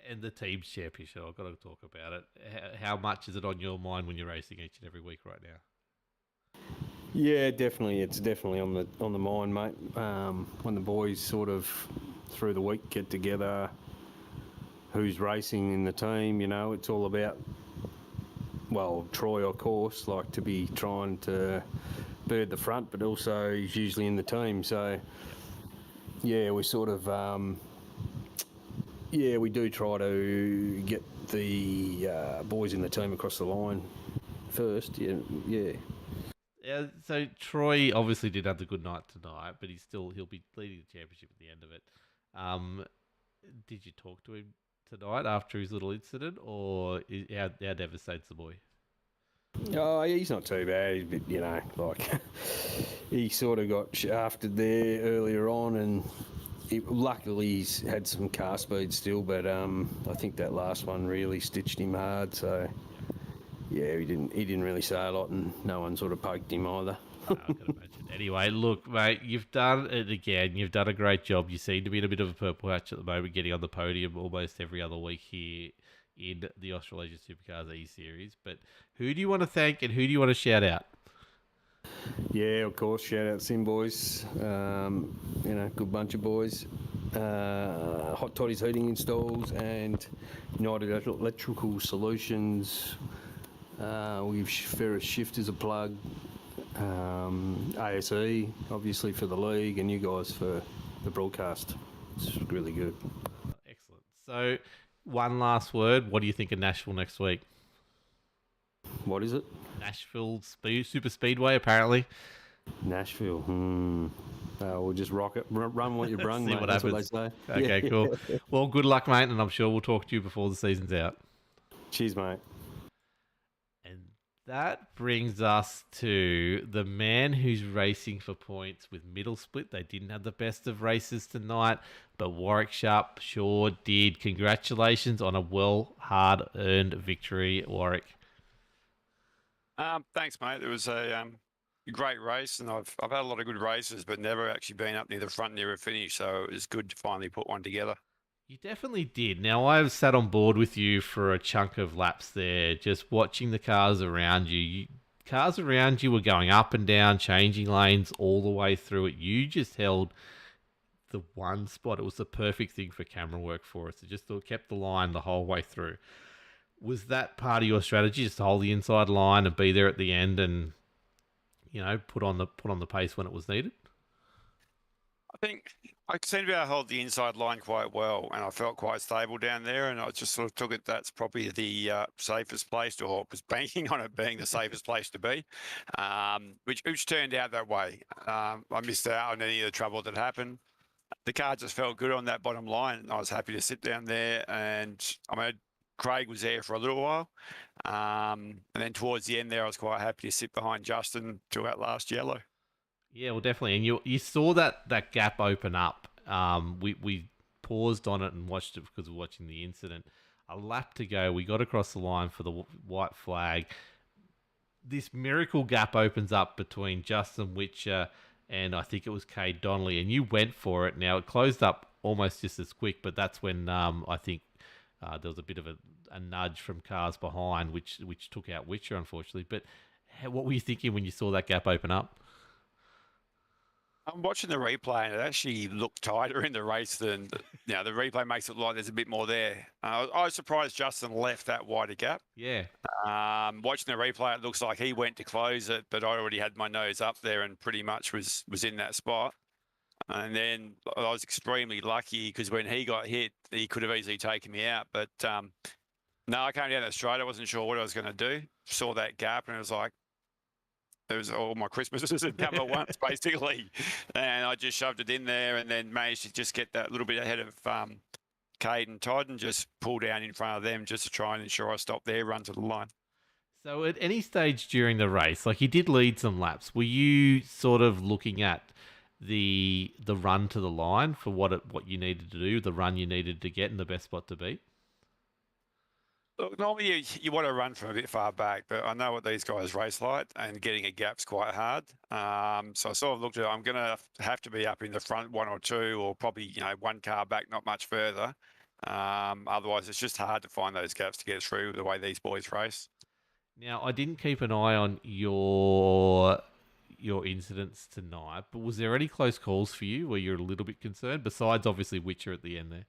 And the team's championship, I've got to talk about it. How much is it on your mind when you're racing each and every week right now? Yeah, definitely. It's definitely on the mind, mate. When the boys sort of through the week, get together, who's racing in the team, it's all about, well, Troy, of course, like to be trying to bird the front, but also he's usually in the team. So, yeah, we sort of, we do try to get the boys in the team across the line first. Yeah. Yeah, so Troy obviously did have the good night tonight, but he'll be leading the championship at the end of it. Did you talk to him tonight after his little incident, or how devastates the boy? Oh, he's not too bad. He's a bit, like he sort of got shafted there earlier on, and luckily he's had some car speed still, but I think that last one really stitched him hard. So yeah, he didn't really say a lot, and no one sort of poked him either. I can imagine. Anyway, look, mate, you've done it again. You've done a great job. You seem to be in a bit of a purple patch at the moment, getting on the podium almost every other week here in the Australasian Supercars eSeries. But who do you want to thank and who do you want to shout out? Yeah, of course. Shout out Sim Boys. Good bunch of boys. Hot Toddy's Heating Installs and United Electrical Solutions. We give Ferris Shifters a plug. ASE, obviously, for the league, and you guys for the broadcast. It's really good. Excellent. So, one last word. What do you think of Nashville next week? What is it? Nashville Super Speedway, apparently. Nashville. We'll just rock it. Run what you brung, See mate. what That's happens. what they say. Okay, cool. Well, good luck, mate, and I'm sure we'll talk to you before the season's out. Cheers, mate. And that brings us to the man who's racing for points with Middle Split. They didn't have the best of races tonight, but Warwick Sharp sure did. Congratulations on a hard-earned victory, Warwick. Thanks, mate. It was a great race, and I've had a lot of good races, but never actually been up near the front near a finish. So it was good to finally put one together. You definitely did. Now, I've sat on board with you for a chunk of laps there, just watching the cars around you. Cars around you were going up and down, changing lanes all the way through it. You just held the one spot. It was the perfect thing for camera work for us. It just kept the line the whole way through. Was that part of your strategy, just to hold the inside line and be there at the end and, put on the pace when it was needed? I think I seem to be able to hold the inside line quite well, and I felt quite stable down there, and I just sort of took it that's probably the safest place to, or was banking on it being the safest place to be, which turned out that way. I missed out on any of the trouble that happened. The car just felt good on that bottom line. I was happy to sit down there, and Craig was there for a little while. And then towards the end there, I was quite happy to sit behind Justin till that last yellow. Yeah, well, definitely. And you saw that gap open up. We paused on it and watched it because we were watching the incident. A lap to go, we got across the line for the white flag. This miracle gap opens up between Justin Witcher and I think it was Cade Donnelly, and you went for it. Now, it closed up almost just as quick, but that's when I think there was a bit of a nudge from cars behind, which took out Witcher, unfortunately. But what were you thinking when you saw that gap open up? I'm watching the replay, and it actually looked tighter in the race than, the replay makes it look like there's a bit more there. I was surprised Justin left that wider gap. Yeah. Watching the replay, it looks like he went to close it, but I already had my nose up there and pretty much was in that spot. And then I was extremely lucky because when he got hit, he could have easily taken me out. But no, I came down that straight. I wasn't sure what I was going to do. Saw that gap, and it was like, it was all my Christmases had come at once, basically. And I just shoved it in there and then managed to just get that little bit ahead of Cade and Todd and just pull down in front of them just to try and ensure I stopped their run to the line. So at any stage during the race, like you did lead some laps, were you sort of looking at the run to the line for what you needed to do, the run you needed to get and the best spot to beat? Look, normally you want to run from a bit far back, but I know what these guys race like, and getting a gap's quite hard. So I sort of looked at it. I'm going to have to be up in the front one or two, or probably one car back, not much further. Otherwise, it's just hard to find those gaps to get through the way these boys race. Now, I didn't keep an eye on your your incidents tonight, but was there any close calls for you where you're a little bit concerned, besides obviously Witcher at the end there?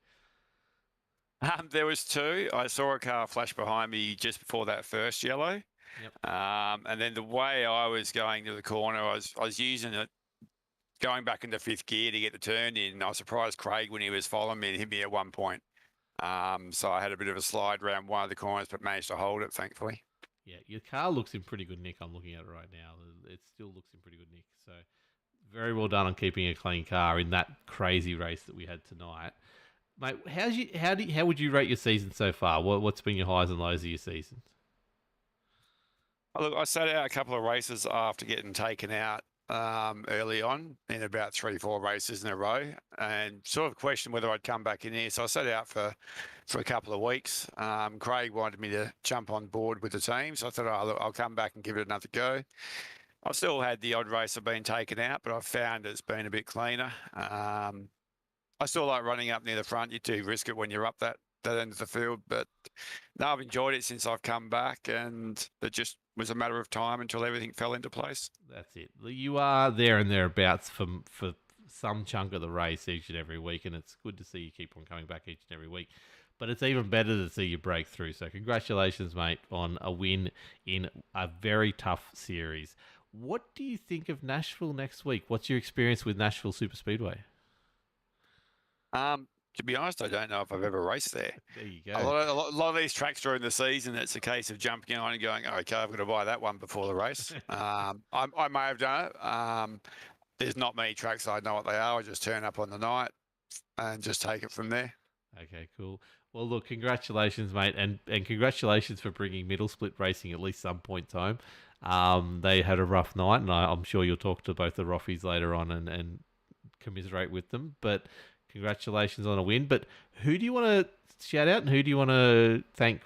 There was two. I saw a car flash behind me just before that first yellow. Yep. And then the way I was going to the corner, I was using it, going back into fifth gear to get the turn in. I was surprised Craig, when he was following me, hit me at one point. So I had a bit of a slide around one of the corners, but managed to hold it, thankfully. Yeah, your car looks in pretty good nick. I'm looking at it right now. It still looks in pretty good nick. So very well done on keeping a clean car in that crazy race that we had tonight. Mate, how would you rate your season so far? What's been your highs and lows of your season? Look, I sat out a couple of races after getting taken out early on in about 3-4 races in a row, and sort of questioned whether I'd come back in here. So I sat out for a couple of weeks. Craig wanted me to jump on board with the team, so I thought, oh, look, I'll come back and give it another go. I've still had the odd race I've been taken out, but I've found it's been a bit cleaner. I still like running up near the front. You do risk it when you're up that end of the field, but no, I've enjoyed it since I've come back, and it just was a matter of time until everything fell into place. That's it. You are there and thereabouts for some chunk of the race each and every week, and it's good to see you keep on coming back each and every week. But it's even better to see you break through. So congratulations, mate, on a win in a very tough series. What do you think of Nashville next week? What's your experience with Nashville Super Speedway? To be honest, I don't know if I've ever raced there. There you go. A lot of these tracks during the season, it's a case of jumping on and going, okay, I've got to buy that one before the race. I may have done it. There's not many tracks I know what they are. I just turn up on the night and just take it from there. Okay, cool. Well, look, congratulations, mate, and congratulations for bringing Middle Split Racing at least some points home. They had a rough night, and I'm sure you'll talk to both the Roffies later on and commiserate with them. But congratulations on a win. But who do you want to shout out and who do you want to thank?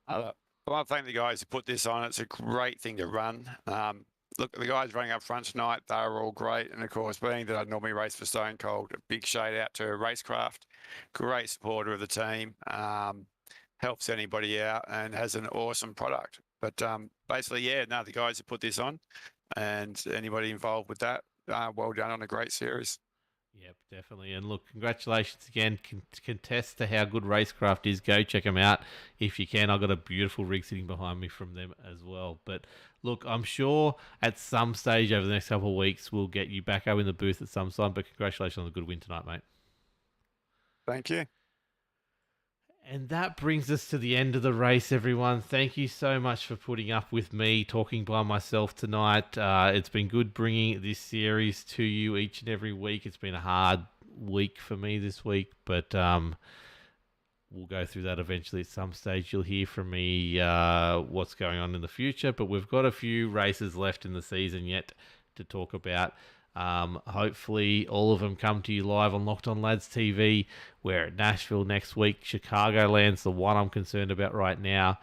I want to thank the guys who put this on. It's a great thing to run. Look, the guys running up front tonight, they were all great. And of course, being that I normally race for Stone Cold, a big shout out to Racecraft. Great supporter of the team. Helps anybody out and has an awesome product. But basically, the guys who put this on and anybody involved with that, well done on a great series. Yep, definitely. And look, congratulations again. Contest to how good Racecraft is. Go check them out if you can. I've got a beautiful rig sitting behind me from them as well. But look, I'm sure at some stage over the next couple of weeks, we'll get you back up in the booth at some time. But congratulations on the good win tonight, mate. Thank you. And that brings us to the end of the race, everyone. Thank you so much for putting up with me talking by myself tonight. It's been good bringing this series to you each and every week. It's been a hard week for me this week, but we'll go through that eventually at some stage. You'll hear from me what's going on in the future, but we've got a few races left in the season yet to talk about. Hopefully all of them come to you live on Locked On Lads TV. We're at Nashville next week. Chicagoland's the one I'm concerned about right now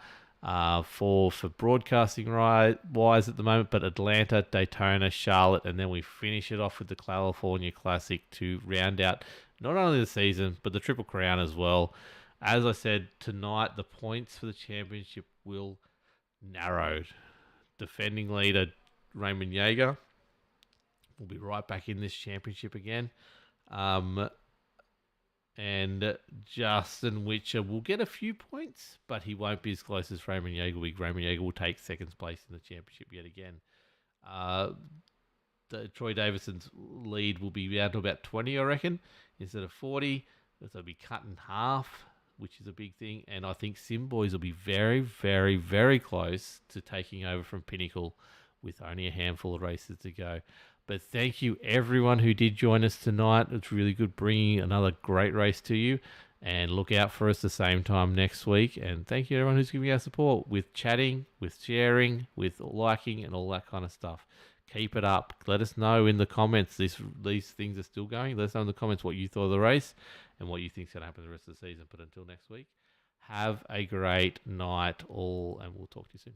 for broadcasting wise at the moment, but Atlanta, Daytona, Charlotte, and then we finish it off with the California Classic to round out not only the season, but the Triple Crown as well. As I said, tonight the points for the championship will narrow. Defending leader Raymond Yeager will be right back in this championship again. And Justin Witcher will get a few points, but he won't be as close as Raymond Yeager. Raymond Yeager will take second place in the championship yet again. Troy Davidson's lead will be down to about 20, I reckon, instead of 40. It'll be cut in half, which is a big thing. And I think Simboys will be very, very, very close to taking over from Pinnacle with only a handful of races to go. But thank you, everyone who did join us tonight. It's really good bringing another great race to you. And look out for us the same time next week. And thank you, everyone who's giving our support with chatting, with sharing, with liking, and all that kind of stuff. Keep it up. Let us know in the comments. These things are still going. Let us know in the comments what you thought of the race and what you think is going to happen the rest of the season. But until next week, have a great night all, and we'll talk to you soon.